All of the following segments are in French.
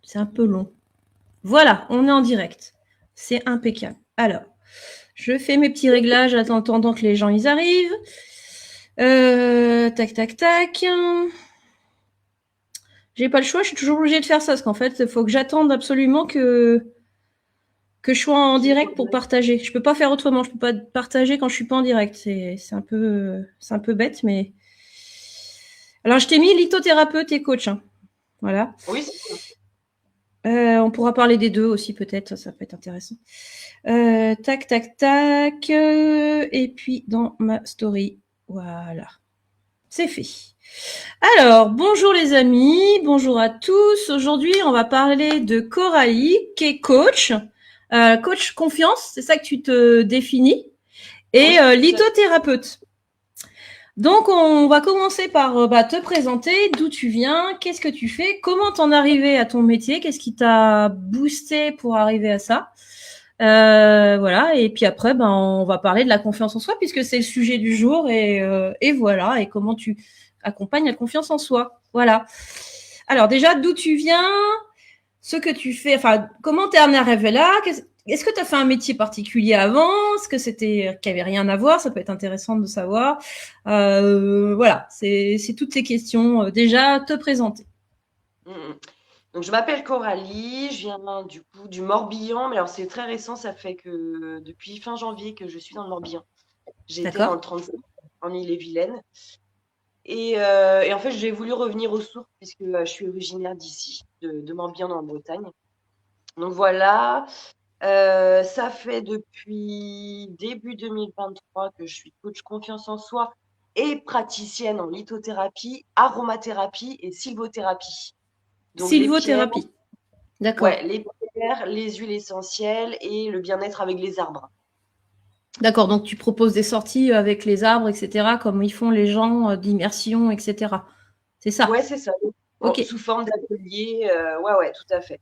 C'est un peu long. Voilà, on est en direct. C'est impeccable. Alors, je fais mes petits réglages en attendant que les gens ils arrivent. Tac, tac, tac. J'ai pas le choix, je suis toujours obligée de faire ça, parce qu'en fait, il faut que j'attende absolument que je sois en direct pour partager. Je peux pas faire autrement, je peux pas partager quand je suis pas en direct. C'est un peu bête, mais... Alors, je t'ai mis lithothérapeute et coach. Hein. Voilà. Oui, c'est ça. On pourra parler des deux aussi, peut-être, ça peut être intéressant. Tac, tac, tac. Et puis, dans ma story, voilà. C'est fait. Alors, bonjour les amis, bonjour à tous. Aujourd'hui, on va parler de Coralie, qui est coach. Coach confiance, c'est ça que tu te définis. Et lithothérapeute. Donc, on va commencer par te présenter, d'où tu viens, qu'est-ce que tu fais, comment t'en es arrivé à ton métier, qu'est-ce qui t'a boosté pour arriver à ça. Voilà, et puis après, on va parler de la confiance en soi, puisque c'est le sujet du jour, et voilà, et comment tu accompagnes la confiance en soi. Voilà. Alors déjà, d'où tu viens, ce que tu fais, enfin, comment t'es amené à arriver là, est-ce que tu as fait un métier particulier avant? Est-ce que c'était qu'il n'y avait rien à voir? Ça peut être intéressant de savoir. Voilà, c'est toutes ces questions. Déjà, te présenter. Donc, je m'appelle Coralie, je viens du coup du Morbihan, mais alors c'est très récent, ça fait que depuis fin janvier que je suis dans le Morbihan. J'étais dans le 35 en Ille-et-Vilaine. Et en fait, j'ai voulu revenir aux sources puisque je suis originaire d'ici, de Morbihan en Bretagne. Donc voilà, ça fait depuis début 2023 que je suis coach confiance en soi et praticienne en lithothérapie, aromathérapie et sylvothérapie. Donc les pierres, Sylvothérapie. D'accord. les pierres, les huiles essentielles et le bien-être avec les arbres. D'accord, donc tu proposes des sorties avec les arbres, etc., comme ils font les gens d'immersion, etc. C'est ça? Ouais, c'est ça. Ok. Sous forme d'atelier, ouais, tout à fait.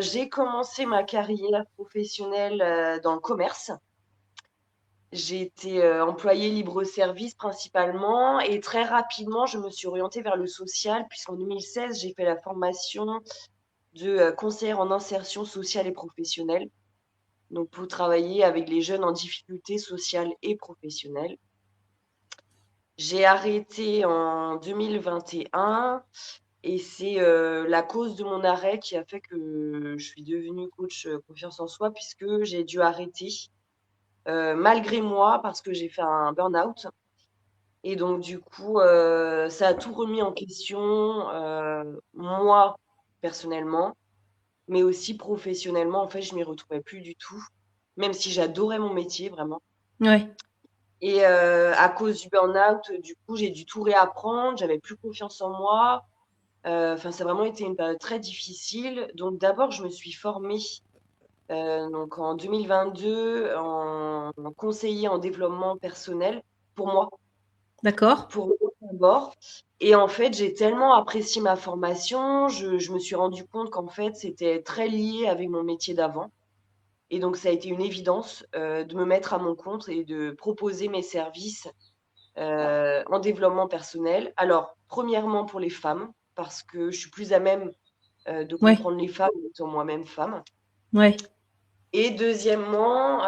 J'ai commencé ma carrière professionnelle dans le commerce. J'ai été employée libre-service principalement et très rapidement, je me suis orientée vers le social puisqu'en 2016, j'ai fait la formation de conseillère en insertion sociale et professionnelle. Donc, pour travailler avec les jeunes en difficulté sociale et professionnelle. J'ai arrêté en 2021 et c'est la cause de mon arrêt qui a fait que je suis devenue coach confiance en soi puisque j'ai dû arrêter malgré moi parce que j'ai fait un burn-out. Et donc, du coup, ça a tout remis en question, moi, personnellement, mais aussi professionnellement. En fait, je m'y retrouvais plus du tout, même si j'adorais mon métier, vraiment. Ouais. Et à cause du burn-out, du coup, j'ai dû tout réapprendre. J'avais plus confiance en moi. Enfin, ça a vraiment été une période très difficile. Donc, d'abord, je me suis formée donc en 2022 en conseiller en développement personnel pour moi, D'accord. pour moi d'abord. Et en fait, j'ai tellement apprécié ma formation, je me suis rendu compte qu'en fait, c'était très lié avec mon métier d'avant. Et donc, ça a été une évidence de me mettre à mon compte et de proposer mes services en développement personnel. Alors, premièrement pour les femmes, parce que je suis plus à même de Ouais. comprendre les femmes étant moi-même femme. Ouais. Et deuxièmement,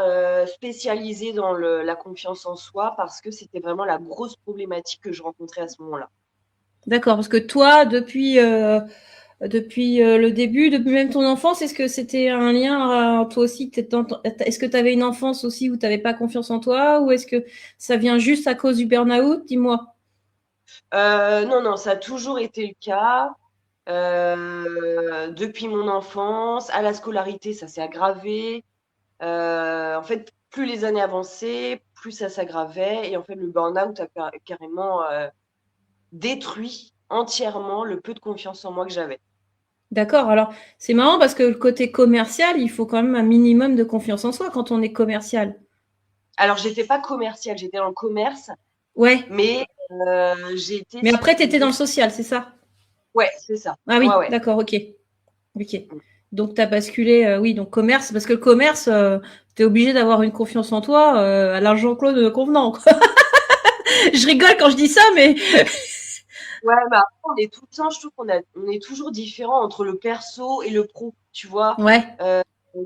spécialisée dans la confiance en soi, parce que c'était vraiment la grosse problématique que je rencontrais à ce moment-là. D'accord, parce que toi, depuis le début, depuis même ton enfance, est-ce que c'était un lien, toi aussi, est-ce que tu avais une enfance aussi où tu n'avais pas confiance en toi, ou est-ce que ça vient juste à cause du burn-out? Dis-moi. Non, ça a toujours été le cas. Depuis mon enfance, à la scolarité, ça s'est aggravé. En fait, plus les années avançaient, plus ça s'aggravait. Et en fait, le burn-out a carrément détruit entièrement le peu de confiance en moi que j'avais. D'accord. Alors, c'est marrant parce que le côté commercial, il faut quand même un minimum de confiance en soi quand on est commercial. Alors, j'étais pas commerciale, j'étais dans le commerce, Ouais. mais j'ai été, Mais si après, tu tu étais veux, dans le social, c'est ça? ouais, c'est ça. Ah oui, Ouais. d'accord, ok. Ok. Donc, tu as basculé, oui, donc commerce, parce que le commerce, tu es obligé d'avoir une confiance en toi à l'argent Claude convenant. Quoi. Je rigole quand je dis ça, mais Ouais, mais après, on est tout le temps, je trouve on est toujours différent entre le perso et le pro, tu vois. Ouais. Euh,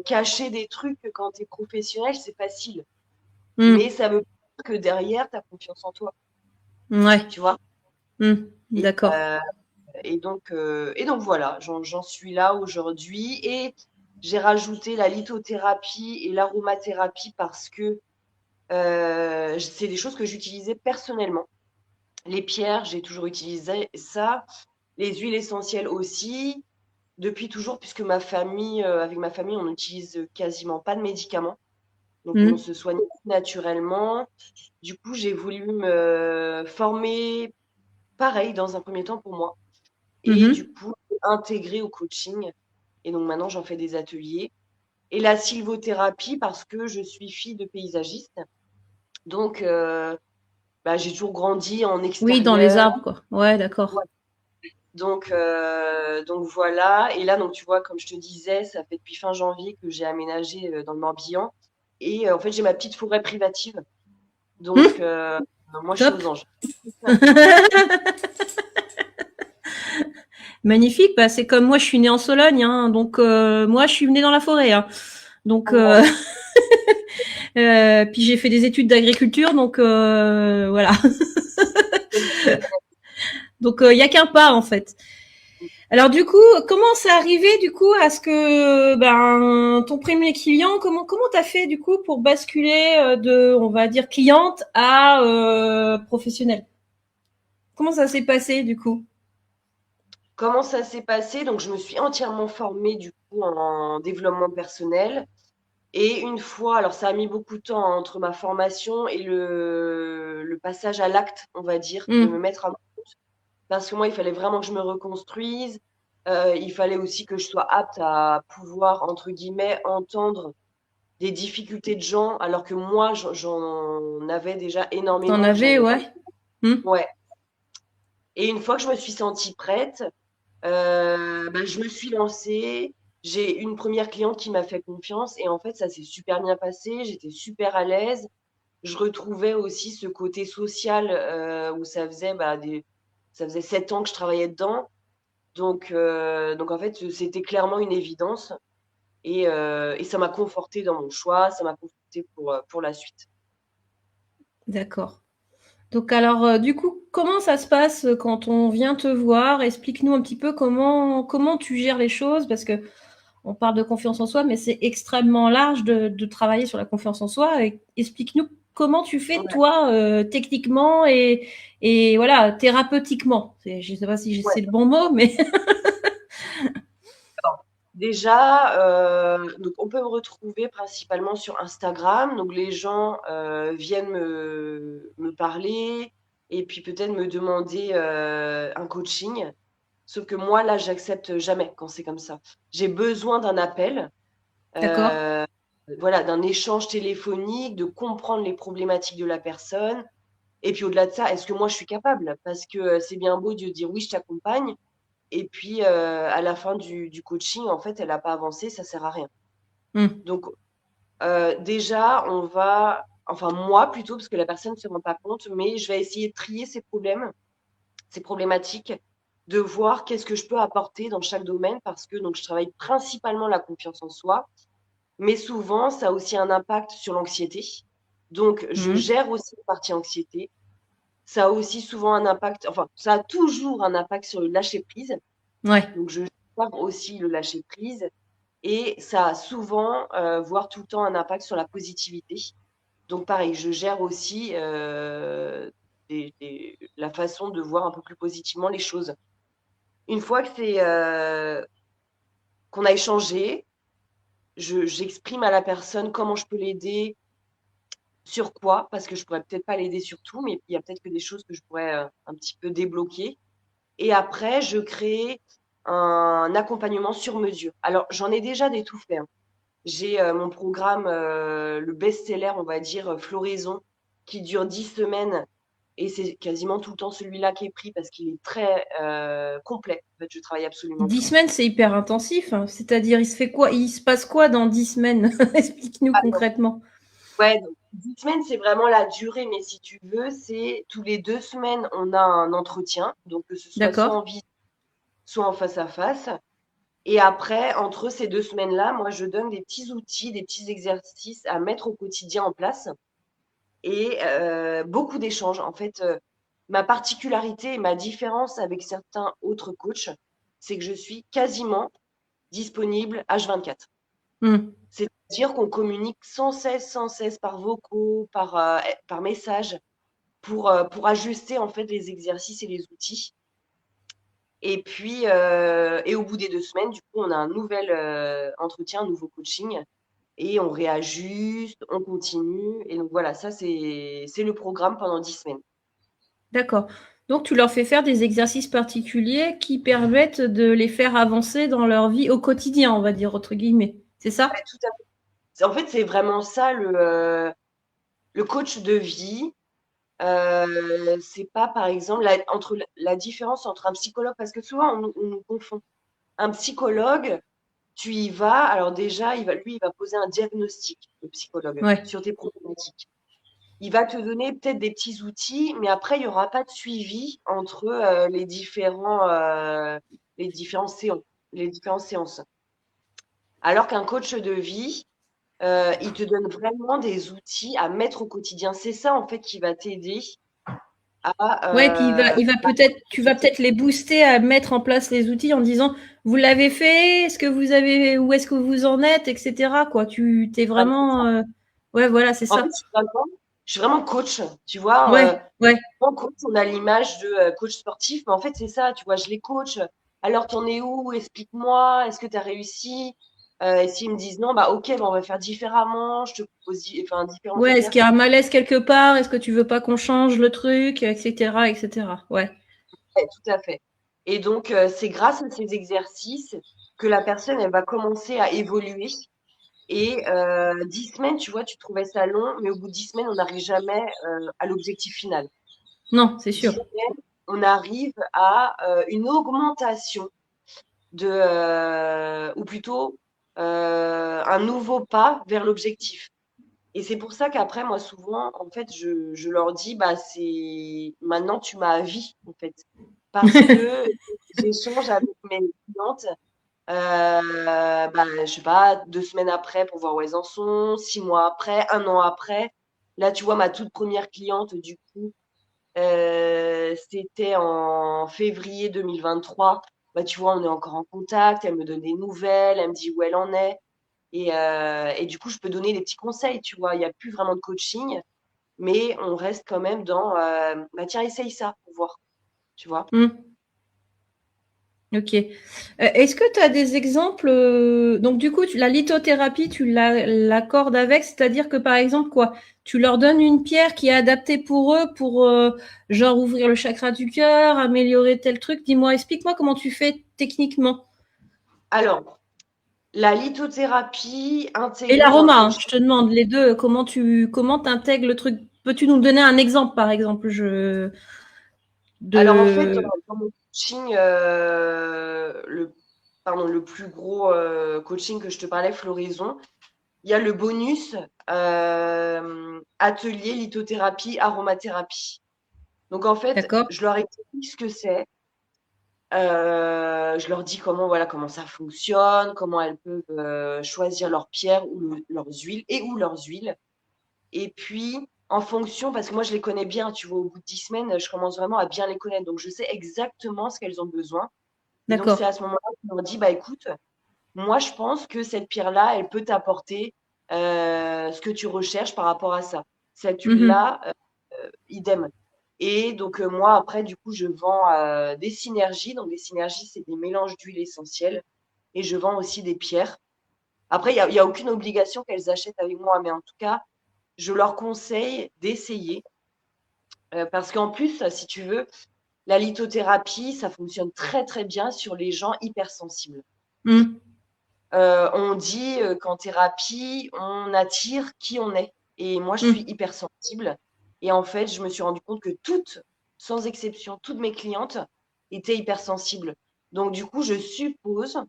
Cacher des trucs quand tu es professionnel, c'est facile. Mais Hmm. ça veut pas dire que derrière, tu as confiance en toi, Ouais. tu vois. Hmm. Et, D'accord. euh, et donc voilà, j'en suis là aujourd'hui. Et j'ai rajouté la lithothérapie et l'aromathérapie parce que c'est des choses que j'utilisais personnellement. Les pierres, j'ai toujours utilisé ça. Les huiles essentielles aussi, depuis toujours, puisque avec ma famille, on n'utilise quasiment pas de médicaments. Donc, on Hmm. se soigne naturellement. Du coup, j'ai voulu me former pareil dans un premier temps pour moi. Et du Mhm. coup, intégrer au coaching. Et donc, maintenant, j'en fais des ateliers. Et la sylvothérapie, parce que je suis fille de paysagiste. Donc, bah, j'ai toujours grandi en Oui, dans les extérieur. arbres, quoi. Ouais, d'accord. Donc voilà. Et là, donc tu vois, comme je te disais, ça fait depuis fin janvier que j'ai aménagé dans le Morbihan. Et en fait, j'ai ma petite forêt privative. Donc, Hmm. moi, je suis Top. aux anges. Magnifique. Bah, c'est comme moi, je suis née en Sologne, hein, donc moi, je suis née dans la forêt. Hein. Donc, Ouais. puis j'ai fait des études d'agriculture, donc voilà. Donc il y a qu'un pas en fait. Alors du coup, comment c'est arrivé du coup à ce que ben ton premier client, comment t'as fait du coup pour basculer de, on va dire cliente à professionnelle? Comment ça s'est passé du coup? Comment ça s'est passé? Donc, je me suis entièrement formée du coup en développement personnel. Et une fois, alors ça a mis beaucoup de temps entre ma formation et le passage à l'acte, on va dire, de me Hmm. mettre à parce que moi, il fallait vraiment que je me reconstruise. Il fallait aussi que je sois apte à pouvoir, entre guillemets, entendre des difficultés de gens, alors que moi, j'en avais déjà T'en énormément. avais, J'avais pas. ouais. Hmm. Ouais. Et une fois que je me suis sentie prête, bah, je me suis lancée. J'ai une première cliente qui m'a fait confiance et en fait, ça s'est super bien passé. J'étais super à l'aise. Je retrouvais aussi ce côté social où ça faisait 7 ans que je travaillais dedans. Donc en fait, c'était clairement une évidence et ça m'a conforté dans mon choix, ça m'a conforté pour la suite. D'accord. Donc alors du coup, comment ça se passe quand on vient te voir? Explique-nous un petit peu comment tu gères les choses parce que on parle de confiance en soi, mais c'est extrêmement large de travailler sur la confiance en soi. Et explique-nous comment tu fais Ouais, toi techniquement et voilà thérapeutiquement. Je ne sais pas si ouais. c'est le bon mot, mais Alors, déjà, donc on peut me retrouver principalement sur Instagram. Donc les gens viennent me parler et puis peut-être me demander un coaching. Sauf que moi, là, j'accepte jamais quand c'est comme ça. J'ai besoin d'un appel. d'accord. euh, voilà, d'un échange téléphonique, de comprendre les problématiques de la personne. Et puis au-delà de ça, est-ce que moi je suis capable? Parce que c'est bien beau de dire oui, je t'accompagne. Et puis à la fin du coaching, en fait, elle n'a pas avancé, ça sert à rien. Hmm. Donc déjà, enfin moi plutôt, parce que la personne ne se rend pas compte, mais je vais essayer de trier ces problèmes, ces problématiques, de voir qu'est-ce que je peux apporter dans chaque domaine, parce que donc je travaille principalement la confiance en soi. Mais souvent, ça a aussi un impact sur l'anxiété. Donc, je Hmm. gère aussi la partie anxiété. Ça a aussi souvent un impact, enfin, ça a toujours un impact sur le lâcher-prise. Ouais. Donc, je gère aussi le lâcher-prise. Et ça a souvent, voire tout le temps, un impact sur la positivité. Donc, pareil, je gère aussi la façon de voir un peu plus positivement les choses. Une fois que qu'on a échangé, j'exprime à la personne comment je peux l'aider, sur quoi, parce que je pourrais peut-être pas l'aider sur tout, mais il y a peut-être que des choses que je pourrais un petit peu débloquer. Et après, je crée un accompagnement sur mesure. Alors, j'en ai déjà des tout faits. Hein. J'ai mon programme, le best-seller, on va dire, Floraison, qui dure 10 semaines. Et c'est quasiment tout le temps celui-là qui est pris parce qu'il est très complet. En fait, je travaille absolument 10 tout. semaines, c'est hyper intensif. C'est-à-dire, il se fait quoi? Il se passe quoi dans 10 semaines? Explique-nous Ah, donc, concrètement. ouais, 10 semaines, c'est vraiment la durée, mais si tu veux, c'est tous les 2 semaines, on a un entretien, donc que ce soit soit en D'accord. visio, soit en face à face. Et après, entre ces 2 semaines-là, moi, je donne des petits outils, des petits exercices à mettre au quotidien en place et beaucoup d'échanges. En fait, ma particularité et ma différence avec certains autres coachs, c'est que je suis quasiment disponible H24. Hmm. C'est-à-dire qu'on communique sans cesse par vocaux, par message, pour ajuster en fait les exercices et les outils. Et puis, et au bout des 2 semaines, du coup, on a un nouvel entretien, un nouveau coaching, et on réajuste, on continue. Et donc voilà, ça c'est le programme pendant 10 semaines. D'accord. Donc, tu leur fais faire des exercices particuliers qui permettent de les faire avancer dans leur vie au quotidien, on va dire, entre guillemets. C'est ça? Ouais, tout à fait. En fait, c'est vraiment ça le coach de vie. C'est pas, par exemple, la différence entre un psychologue, parce que souvent on nous confond. Un psychologue, tu y vas, alors déjà, lui, il va poser un diagnostic, le psychologue, Ouais. sur tes problématiques. Il va te donner peut-être des petits outils, mais après, il n'y aura pas de suivi entre les différents les différentes séances. Alors qu'un coach de vie, il te donne vraiment des outils à mettre au quotidien. C'est ça, en fait, qui va t'aider Ouais, puis à. il va peut-être, tu vas peut-être les booster à mettre en place les outils en disant, vous l'avez fait, est-ce que vous avez, où est-ce que vous en êtes, etc. Quoi, tu t'es vraiment, ouais, voilà, c'est En fait, ça. je suis vraiment coach, tu vois. Ouais, ouais, En coach, on a l'image de coach sportif, mais en fait, c'est ça, tu vois, je les coach. Alors, t'en es où? Explique-moi, est-ce que tu as réussi? Et s'ils me disent non, bah ok, bah, on va faire différemment, je te propose enfin, différents ouais. Est-ce qu'il y a exercices. un malaise quelque part? Est-ce que tu veux pas qu'on change le truc, etc., etc. Ouais. Ouais, tout à fait. Et donc, c'est grâce à ces exercices que la personne, elle va commencer à évoluer. Et 10 semaines, tu vois, tu trouvais ça long, mais au bout de 10 semaines, on n'arrive jamais à l'objectif final. Non, c'est Dix sûr. semaines, on arrive à une augmentation ou plutôt un nouveau pas vers l'objectif. Et c'est pour ça qu'après, moi, souvent, en fait, je leur dis, bah, c'est maintenant, tu m'as à vie, en fait. Parce que j'échange avec mes clientes, bah, je sais pas, 2 semaines après pour voir où elles en sont, 6 mois après, un an après. Là, tu vois, ma toute première cliente, du coup, c'était en février 2023. Bah, tu vois, on est encore en contact. Elle me donne des nouvelles. Elle me dit où elle en est. Et du coup, je peux donner des petits conseils. Tu vois, il n'y a plus vraiment de coaching, mais on reste quand même dans bah, tiens, essaye ça pour voir. Tu vois. Hmm. Ok. Est-ce que tu as des exemples donc du coup, la lithothérapie, l'accordes avec, c'est-à-dire que par exemple quoi, tu leur donnes une pierre qui est adaptée pour eux, pour genre ouvrir le chakra du cœur, améliorer tel truc. Dis-moi, explique-moi comment tu fais techniquement. Alors, la lithothérapie Et intégrée dans le l'aroma, hein, coaching. je te demande les deux, comment t'intègres le truc. Peux-tu nous donner un exemple par exemple, Alors, en fait, de dans mon coaching, le plus gros coaching que je te parlais, Floraison, il y a le bonus atelier lithothérapie, aromathérapie. Donc en fait, d'accord? je leur explique ce que c'est. Je leur dis comment ça fonctionne, comment elles peuvent choisir leurs pierres leurs huiles ou leurs huiles. Et puis, en fonction, parce que moi je les connais bien, tu vois, au bout de 10 semaines, je commence vraiment à bien les connaître. Donc je sais exactement ce qu'elles ont besoin. Et donc c'est D'accord. à ce moment-là que je leur dis, bah écoute, moi je pense que cette pierre-là, elle peut t'apporter ce que tu recherches par rapport à ça. Cette Mhm. huile-là, idem. Et donc, moi, après, du coup, je vends des synergies. Donc, des synergies, c'est des mélanges d'huiles essentielles. Et je vends aussi des pierres. Après, il y a aucune obligation qu'elles achètent avec moi. Mais en tout cas, je leur conseille d'essayer. Parce qu'en plus, si tu veux, la lithothérapie, ça fonctionne très, très bien sur les gens hypersensibles. Mhm. On dit qu'en thérapie, on attire qui on est. Et moi, je suis Mhm. hypersensible. Et en fait, je me suis rendu compte que sans exception, toutes mes clientes étaient hypersensibles. Donc, du coup, je suppose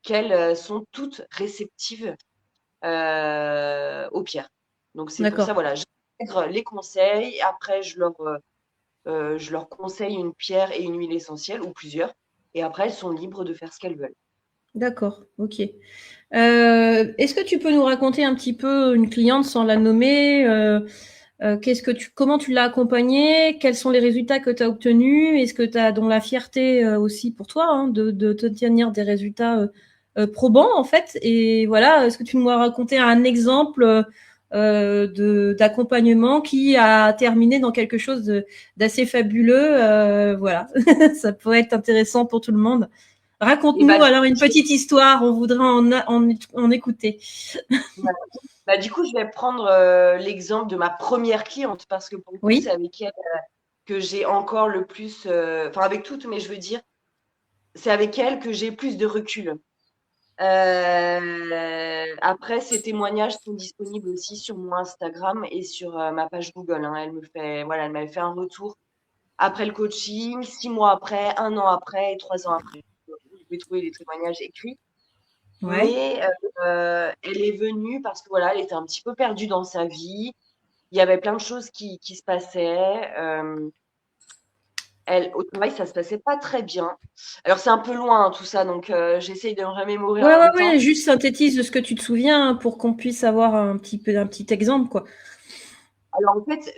qu'elles sont toutes réceptives aux pierres. Donc, c'est pour ça, D'accord. voilà, j'intègre les conseils. Après, je leur conseille une pierre et une huile essentielle ou plusieurs. Et après, elles sont libres de faire ce qu'elles veulent. D'accord. Ok. Est-ce que tu peux nous raconter un petit peu une cliente sans la nommer comment tu l'as accompagnée? Quels sont les résultats que tu as obtenus? Est-ce que tu as dont la fierté aussi pour toi de te tenir des résultats probants en fait? Et voilà, est-ce que tu nous as raconté un exemple d'accompagnement qui a terminé dans quelque chose d'assez fabuleux? Voilà, ça pourrait être intéressant pour tout le monde. Et bah, Raconte-nous alors une petite histoire, on voudrait en écouter. du coup, je vais prendre l'exemple de ma première cliente parce que pour le coup, c'est Oui, avec elle que j'ai encore le plus, enfin avec toutes, mais je veux dire, c'est avec elle que j'ai plus de recul. Après, ces témoignages sont disponibles aussi sur mon Instagram et sur ma page Google, hein. Voilà, elle m'avait fait un retour après le coaching, 6 mois après, 1 an après et 3 ans après. Vous pouvez trouver les témoignages écrits. ouais. Mais elle est venue parce que voilà, elle était un petit peu perdue dans sa vie. Il y avait plein de choses qui se passaient. Elle, au travail, ça se passait pas très bien. Alors, c'est un peu loin, hein, tout ça, donc j'essaye de me remémorer Ouais, en ouais, même temps. ouais, juste synthétise de ce que tu te souviens pour qu'on puisse avoir un petit exemple, quoi. Alors, en fait,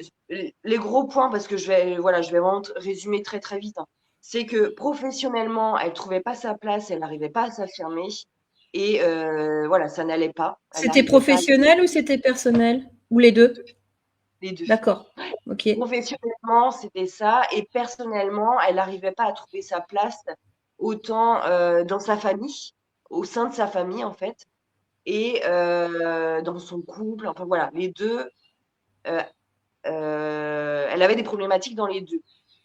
les gros points, parce que voilà, je vais vraiment résumer très, très vite, hein. C'est que professionnellement, elle trouvait pas sa place, elle n'arrivait pas à s'affirmer. Et voilà, ça n'allait pas. Elle C'était n'arrivait pas à professionnel ou c'était personnel? Ou les deux? les deux. D'accord. Ok. Professionnellement, c'était ça. Et personnellement, elle n'arrivait pas à trouver sa place autant dans sa famille, au sein de sa famille, en fait, et dans son couple. Enfin, voilà, les deux. euh, Elle avait des problématiques dans les deux.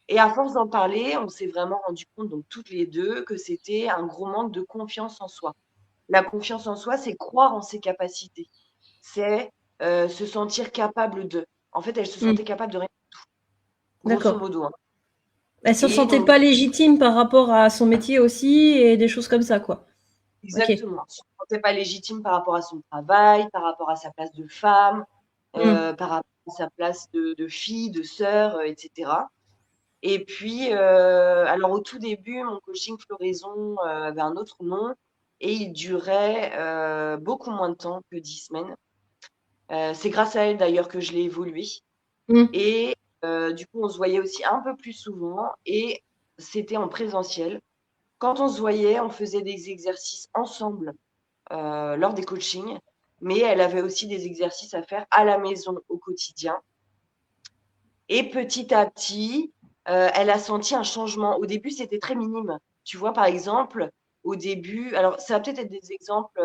Et à force d'en parler, on s'est vraiment rendu compte, donc toutes les deux, que c'était un gros manque de confiance en soi. La confiance en soi, c'est croire en ses capacités. C'est se sentir capable de. En fait, elle se Hmm. sentait capable de rien, grosso D'accord. modo, hein. Elle se Et sentait donc, pas légitime par rapport à son métier aussi et des choses comme ça, quoi. Ok. exactement, elle se sentait pas légitime par rapport à son travail, par rapport à sa place de femme, Hmm. par rapport à sa place de fille, de sœur, etc. Et puis, alors au tout début, mon coaching Floraison avait un autre nom et il durait beaucoup moins de temps que 10 semaines. C'est grâce à elle d'ailleurs que je l'ai évolué. Hmm. Et du coup, on se voyait aussi un peu plus souvent et c'était en présentiel. Quand on se voyait, on faisait des exercices ensemble lors des coachings, mais elle avait aussi des exercices à faire à la maison au quotidien. Et petit à petit, elle a senti un changement. Au début, c'était très minime. Tu vois, par exemple, au début, alors ça va peut-être être des exemples.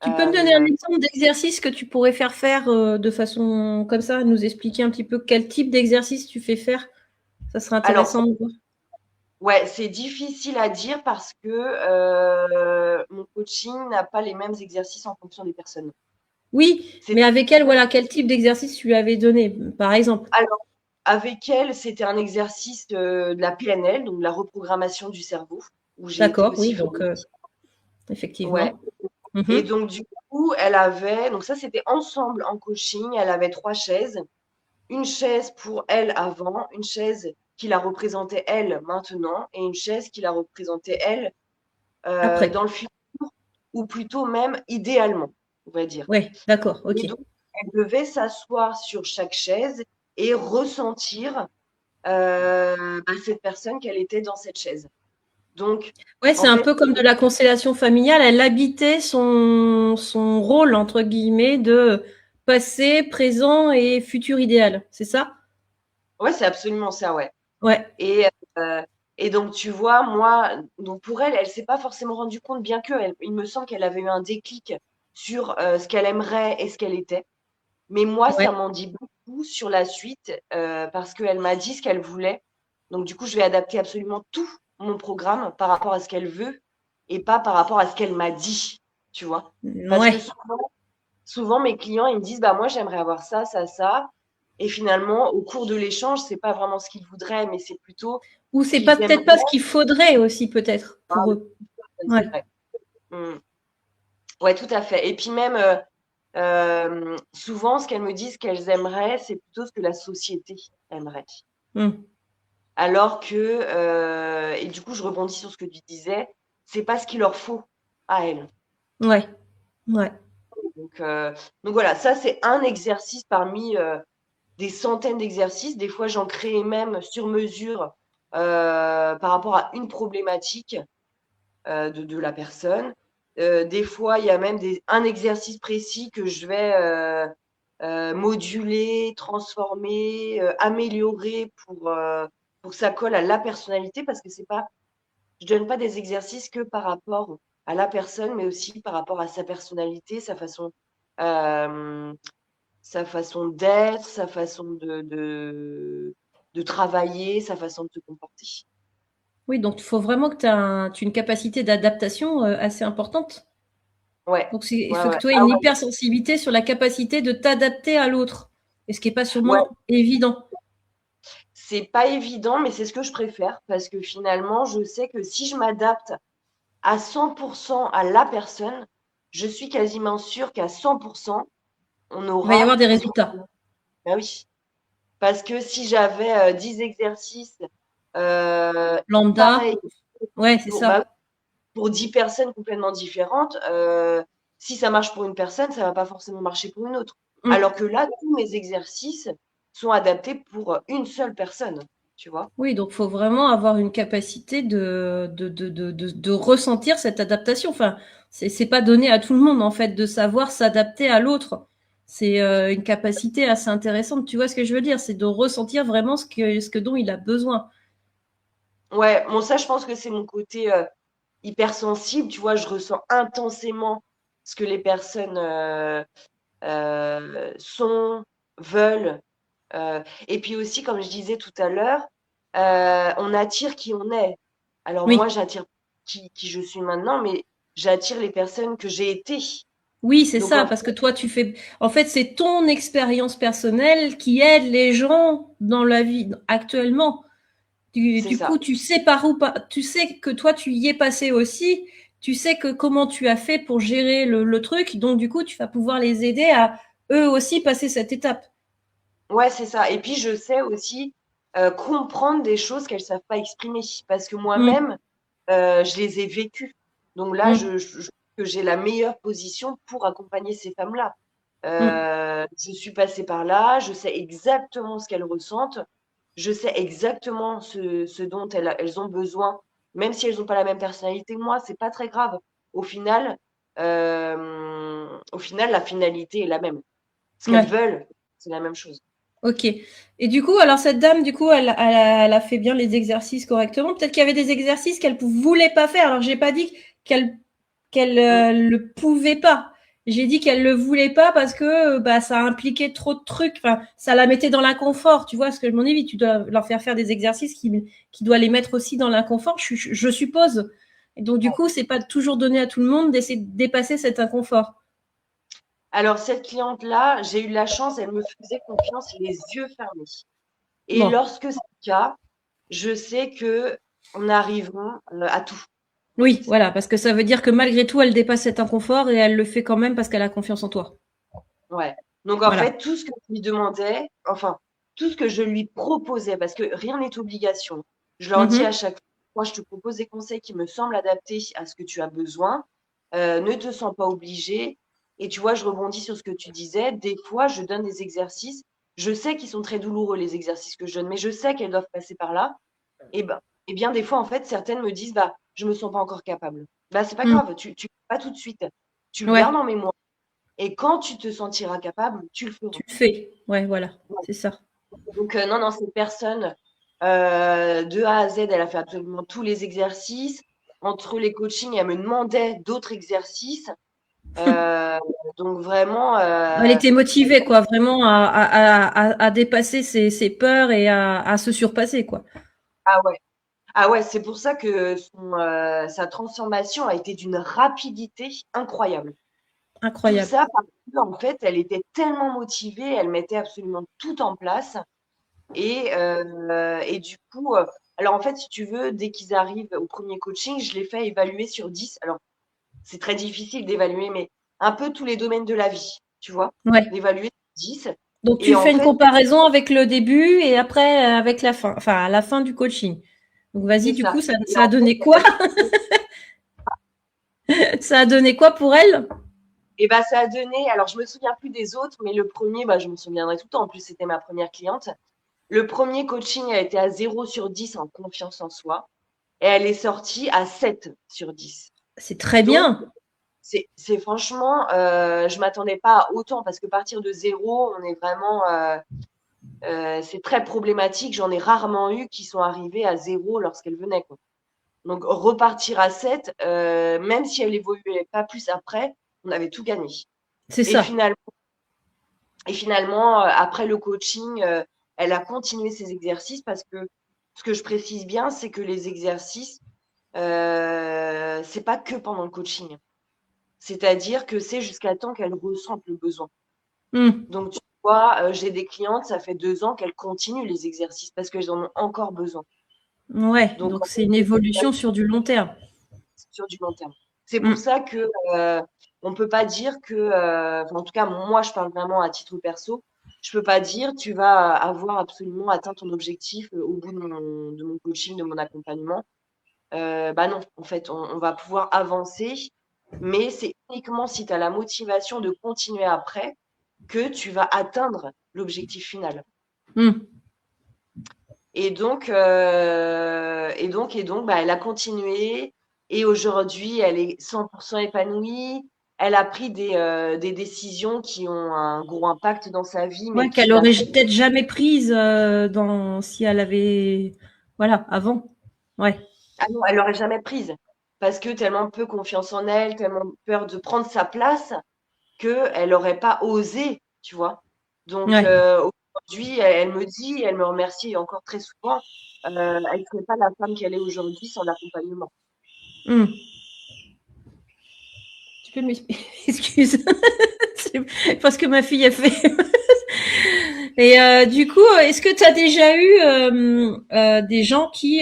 Tu peux me donner un Euh, exemple d'exercice que tu pourrais faire de façon comme ça, nous expliquer un petit peu quel type d'exercice tu fais faire? Ça serait alors, intéressant de voir. ouais, c'est difficile à dire parce que mon coaching n'a pas les mêmes exercices en fonction des personnes. Oui, C'est mais avec elle, voilà, quel type d'exercice tu lui avais donné, par exemple? alors avec elle, c'était un exercice de la PNL, donc de la reprogrammation du cerveau, où j'ai été D'accord, aussi oui, donc formée. Ouais. effectivement. Et Mhm. donc, du coup, elle avait, donc ça, c'était ensemble en coaching. Elle avait 3 chaises. Une chaise pour elle avant, une chaise qui la représentait elle maintenant, et une chaise qui la représentait elle Après. dans le futur, ou plutôt même idéalement, on va dire. Ouais, d'accord, Et ok. donc, elle devait s'asseoir sur chaque chaise et ressentir cette personne qu'elle était dans cette chaise. Donc, Ouais, c'est en un fait, peu comme de la constellation familiale. Elle habitait son rôle, entre guillemets, de passé, présent et futur idéal. C'est ça? ouais, c'est absolument ça, ouais. Ouais. Et, euh, et donc, tu vois, moi, donc pour elle, elle s'est pas forcément rendue compte, bien que il me semble qu'elle avait eu un déclic sur ce qu'elle aimerait et ce qu'elle était. Mais moi, ça Ouais. m'en dit beaucoup sur la suite parce qu'elle m'a dit ce qu'elle voulait. Donc, du coup, je vais adapter absolument tout mon programme par rapport à ce qu'elle veut et pas par rapport à ce qu'elle m'a dit, tu vois. Parce que Ouais. souvent, mes clients, ils me disent, bah, moi, j'aimerais avoir ça, ça, ça. Et finalement, au cours de l'échange, c'est pas vraiment ce qu'ils voudraient, mais c'est plutôt Ou ce c'est pas qu'ils peut-être pas ce aimeraient. qu'il faudrait aussi, peut-être, Ah pour oui, eux. c'est Ouais. vrai. Mm. Ouais, tout à fait. Et puis même, souvent, ce qu'elles me disent qu'elles aimeraient, c'est plutôt ce que la société aimerait. Mmh. Alors que, et du coup, je rebondis sur ce que tu disais, c'est pas ce qu'il leur faut à elles. Ouais, ouais. Donc, euh, donc voilà, ça c'est un exercice parmi des centaines d'exercices. Des fois, j'en crée même sur mesure par rapport à une problématique de la personne. Des fois, il y a même un exercice précis que je vais moduler, transformer, améliorer pour que ça colle à la personnalité, parce que c'est pas, je donne pas des exercices que par rapport à la personne, mais aussi par rapport à sa personnalité, euh, sa façon d'être, sa façon de travailler, sa façon de se comporter. Oui, donc il faut vraiment que tu aies une capacité d'adaptation assez importante. Ouais, Donc il ouais, faut que ouais. tu aies Ah une ouais, hypersensibilité sur la capacité de t'adapter à l'autre. Et ce qui n'est pas ouais. sûrement évident. C'est pas évident, mais c'est ce que je préfère parce que finalement, je sais que si je m'adapte à 100% à la personne, je suis quasiment sûre qu'à 100%, on Il va y avoir aura des ce qu'on résultats. veut. Ben oui. Parce que si j'avais 10 exercices Lambda, pareils ouais, c'est pour, ça. bah, pour 10 personnes complètement différentes, si ça marche pour une personne, ça va pas forcément marcher pour une autre. Mm. Alors que là, tous mes exercices sont adaptés pour une seule personne, tu vois. Oui, donc il faut vraiment avoir une capacité de ressentir cette adaptation. Enfin, c'est pas donné à tout le monde, en fait, de savoir s'adapter à l'autre. C'est une capacité assez intéressante. Tu vois ce que je veux dire? C'est de ressentir vraiment ce que dont il a besoin. Ouais, bon, ça, je pense que c'est mon côté hypersensible. Tu vois, je ressens intensément ce que les personnes sont, veulent. Et puis aussi, comme je disais tout à l'heure, on attire qui on est. Alors moi, Oui. j'attire qui je suis maintenant, mais j'attire les personnes que j'ai été. Oui, c'est Donc, ça, en parce que fait, toi, en fait, c'est ton expérience personnelle qui aide les gens dans la vie actuellement. c'est Du ça. coup, tu sais par où, tu sais que toi, tu y es passé aussi. Tu sais que comment tu as fait pour gérer le truc. Donc, du coup, tu vas pouvoir les aider à eux aussi passer cette étape. Ouais, c'est ça. Et puis, je sais aussi comprendre des choses qu'elles savent pas exprimer. Parce que Mm, moi-même, je les ai vécues. Donc là, mm, je que j'ai la meilleure position pour accompagner ces femmes-là. mm. Je suis passée par là, je sais exactement ce qu'elles ressentent, je sais exactement ce dont elles ont besoin, même si elles n'ont pas la même personnalité que moi, c'est pas très grave. Au final, au final, la finalité est la même. Ce qu'elles Ouais. veulent, c'est la même chose. Ok. Et du coup, alors cette dame, du coup, elle a fait bien les exercices correctement. Peut-être qu'il y avait des exercices qu'elle voulait pas faire. Alors, j'ai pas dit qu'elle Mm. le pouvait pas. J'ai dit qu'elle le voulait pas parce que bah ça impliquait trop de trucs. Enfin, ça la mettait dans l'inconfort. Tu vois ce que je m'en évite. Tu dois leur faire des exercices qui doit les mettre aussi dans l'inconfort. Je suppose. Et donc du coup, c'est pas toujours donné à tout le monde d'essayer de dépasser cet inconfort. Alors, cette cliente-là, j'ai eu la chance, elle me faisait confiance les yeux fermés. Et Bon. lorsque c'est le cas, je sais que on arrivera à tout, en Oui, fait. voilà, parce que ça veut dire que malgré tout, elle dépasse cet inconfort et elle le fait quand même parce qu'elle a confiance en toi. Ouais. Donc en Voilà. fait, tout ce que je lui demandais, enfin, tout ce que je lui proposais, parce que rien n'est obligation. Je leur dis à Mhm. chaque fois, je te propose des conseils qui me semblent adaptés à ce que tu as besoin. Ne te sens pas obligé. Et tu vois, je rebondis sur ce que tu disais. Des fois, je donne des exercices. Je sais qu'ils sont très douloureux, les exercices que je donne, mais je sais qu'elles doivent passer par là. Et bien, des fois, en fait, certaines me disent, bah, je me sens pas encore capable. Bah, c'est pas Mm. grave, tu pas tout de suite. Tu le gardes Ouais, en mémoire. Et quand tu te sentiras capable, tu le feras. tu le fais. Ouais, voilà, c'est ça. Donc, non, non, cette personne, de A à Z, elle a fait absolument tous les exercices. Entre les coachings, elle me demandait d'autres exercices. Euh, donc, vraiment, Elle était motivée, quoi, vraiment à dépasser ses peurs et à se surpasser, quoi. ah ouais. Ah ouais, c'est pour ça que sa transformation a été d'une rapidité incroyable. Tout Incroyable. ça parce que, en fait, elle était tellement motivée, elle mettait absolument tout en place. Et du coup, alors en fait, si tu veux, dès qu'ils arrivent au premier coaching, je les fais évaluer sur 10. Alors, c'est très difficile d'évaluer, mais un peu tous les domaines de la vie. tu vois, Ouais. d'évaluer 10. Donc, Et tu en fais une fait, comparaison avec le début et après avec la fin, enfin, à la fin du coaching. Donc, vas-y, c'est du ça. coup, ça, Et ça a en donné fait, quoi? Ça a donné quoi pour elle? et bah, ça a donné, alors je me souviens plus des autres, mais le premier, bah, je me souviendrai tout le temps. En plus, c'était ma première cliente. Le premier coaching a été à 0/10 en confiance en soi et elle est sortie à 7/10. C'est très Donc, bien. c'est franchement, je m'attendais pas à autant parce que partir de 0, on est vraiment, c'est très problématique. J'en ai rarement eu qui sont arrivées à 0 lorsqu'elles venaient, quoi. Donc, repartir à 7, même si elle évoluait pas plus après, on avait tout gagné. C'est Et ça. finalement, après le coaching, elle a continué ses exercices parce que ce que je précise bien, c'est que les exercices, c'est pas que pendant le coaching. C'est-à-dire que c'est jusqu'à temps qu'elle ressente le besoin. Hmm. Donc, tu vois, j'ai des clientes, ça fait 2 ans qu'elles continuent les exercices parce qu'elles en ont encore besoin. Ouais, Donc, donc en c'est fait, une c'est évolution sur du long terme. sur du long terme. C'est pour Hmm. ça que on peut pas dire que, en tout cas, moi, je parle vraiment à titre perso. Je peux pas dire tu vas avoir absolument atteint ton objectif au bout de mon coaching, de mon accompagnement. Bah non, en fait, on va pouvoir avancer, mais c'est uniquement si tu as la motivation de continuer après que tu vas atteindre l'objectif final. Hmm. Et donc, bah, elle a continué et aujourd'hui, elle est 100% épanouie. Elle a pris des décisions qui ont un gros impact dans sa vie, mais Ouais, qui qu'elle la aurait font. peut-être jamais prise si elle avait, voilà, avant. Ouais. Ah non, elle l'aurait jamais prise parce que tellement peu confiance en elle, tellement peur de prendre sa place qu'elle n'aurait pas osé, tu vois. Donc Ouais. aujourd'hui, elle me dit, elle me remercie encore très souvent, elle ne serait pas la femme qu'elle est aujourd'hui sans l'accompagnement. Hmm. Tu peux m'excuser. C'est parce que ma fille a fait. Et du coup, est-ce que tu as déjà eu des gens qui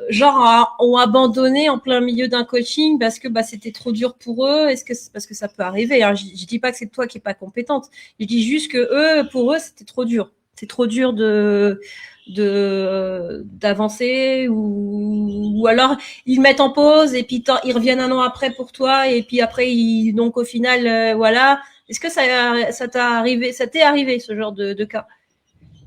genre ont abandonné en plein milieu d'un coaching parce que c'était trop dur pour eux? Est-ce que parce que ça peut arriver, hein, je dis pas que c'est toi qui est pas compétente. Je dis juste que pour eux, c'était trop dur. C'est trop dur de d'avancer ou alors ils mettent en pause et puis ils reviennent un an après pour toi et puis après donc au final voilà. Est-ce que ça t'est arrivé ce genre de cas?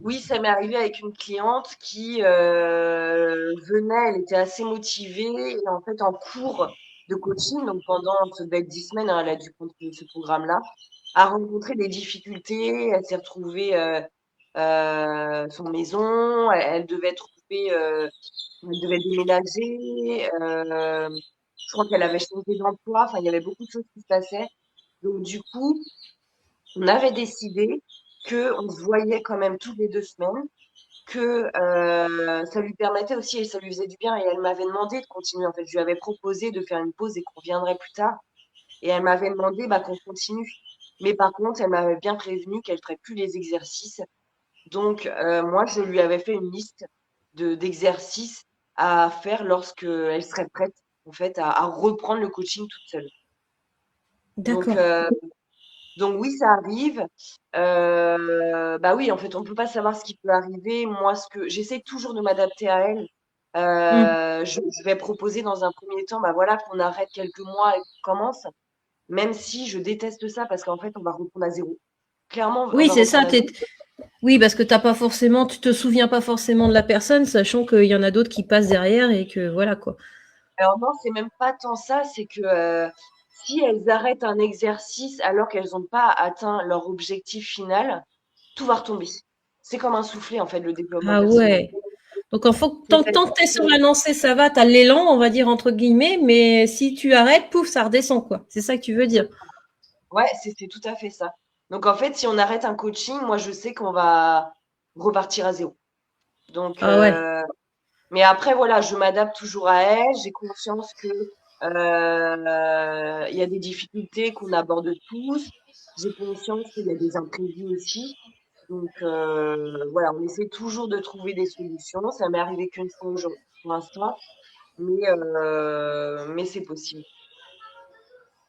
Oui, ça m'est arrivé avec une cliente qui venait, elle était assez motivée et en fait en cours de coaching, donc pendant, ça devait être 10 semaines, hein, elle a dû continuer ce programme-là, a rencontré des difficultés, elle s'est retrouvée sans maison, elle devait déménager, je crois qu'elle avait changé d'emploi, enfin il y avait beaucoup de choses qui se passaient. Donc du coup, on avait décidé qu'on se voyait quand même toutes les 2 semaines, que ça lui permettait aussi et ça lui faisait du bien. Et elle m'avait demandé de continuer. En fait, je lui avais proposé de faire une pause et qu'on reviendrait plus tard. Et elle m'avait demandé bah, qu'on continue. Mais par contre, elle m'avait bien prévenu qu'elle ferait plus les exercices. Donc, moi, je lui avais fait une liste d'exercices à faire lorsque elle serait prête, en fait, à reprendre le coaching toute seule. Donc, D'accord. donc oui, ça arrive. Bah oui, en fait, on ne peut pas savoir ce qui peut arriver. Moi, j'essaie toujours de m'adapter à elle. Mm. Je vais proposer dans un premier temps, bah voilà, qu'on arrête quelques mois et qu'on commence, même si je déteste ça parce qu'en fait, on va reprendre à zéro. Clairement, on Oui, va c'est ça. reprendre à zéro. Oui, parce que tu te souviens pas forcément de la personne, sachant qu'il y en a d'autres qui passent derrière et que voilà quoi. Alors non, c'est même pas tant ça, c'est que si elles arrêtent un exercice alors qu'elles n'ont pas atteint leur objectif final, tout va retomber. C'est comme un soufflet, en fait, le développement Ah personnel. ouais. Donc tant C'est-à-dire que t'es que sur la lancée, ça va, t'as l'élan, on va dire entre guillemets, mais si tu arrêtes, pouf, ça redescend quoi. C'est ça que tu veux dire. ouais, c'est tout à fait ça. Donc en fait, si on arrête un coaching, moi je sais qu'on va repartir à zéro. Donc, Ah ouais. mais après voilà, je m'adapte toujours à elle. J'ai conscience que il y a des difficultés qu'on aborde tous. J'ai conscience qu'il y a des imprévus aussi. Donc voilà, on essaie toujours de trouver des solutions. Ça m'est arrivé qu'une fois pour l'instant, mais c'est possible.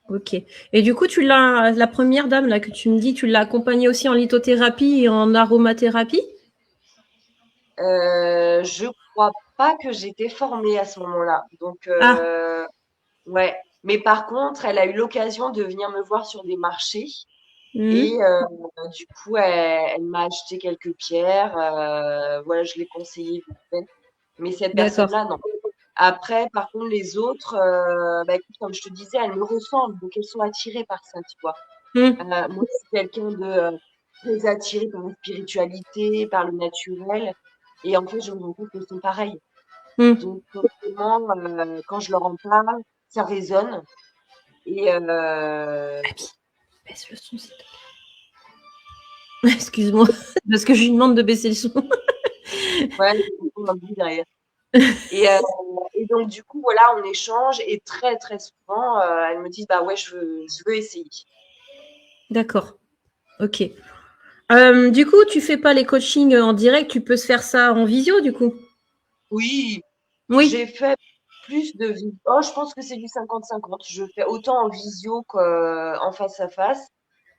Ok. Et du coup, la première dame là que tu me dis, tu l'as accompagnée aussi en lithothérapie et en aromathérapie? Je crois pas que j'étais formée à ce moment-là. Donc, Ah, ouais. Mais par contre, elle a eu l'occasion de venir me voir sur des marchés. Et mhm. du coup, elle m'a acheté quelques pierres. Voilà, je l'ai conseillé vite fait. Mais cette D'accord. personne-là, non. Après, par contre, les autres, bah, écoute, comme je te disais, elles me ressemblent. Donc, elles sont attirées par ça, tu vois. Mhm. Moi, je suis quelqu'un de très attiré par la spiritualité, par le naturel. Et en fait, je me rends compte qu'elles sont pareilles. Mhm. Donc, forcément, quand je leur en parle, ça résonne. Et Abby, baisse le son, s'il te plaît. Excuse-moi, parce que je lui demande de baisser le son. ouais, j'entends un bruit derrière. Et, euh, et donc, du coup, voilà, on échange. Et très, très souvent, elles me disent, bah ouais, je veux essayer. D'accord. Ok. Du coup, tu fais pas les coachings en direct, tu peux se faire ça en visio, du coup? Oui, Oui. j'ai fait plus de visio. Oh, je pense que c'est du 50-50. Je fais autant en visio qu'en face à face.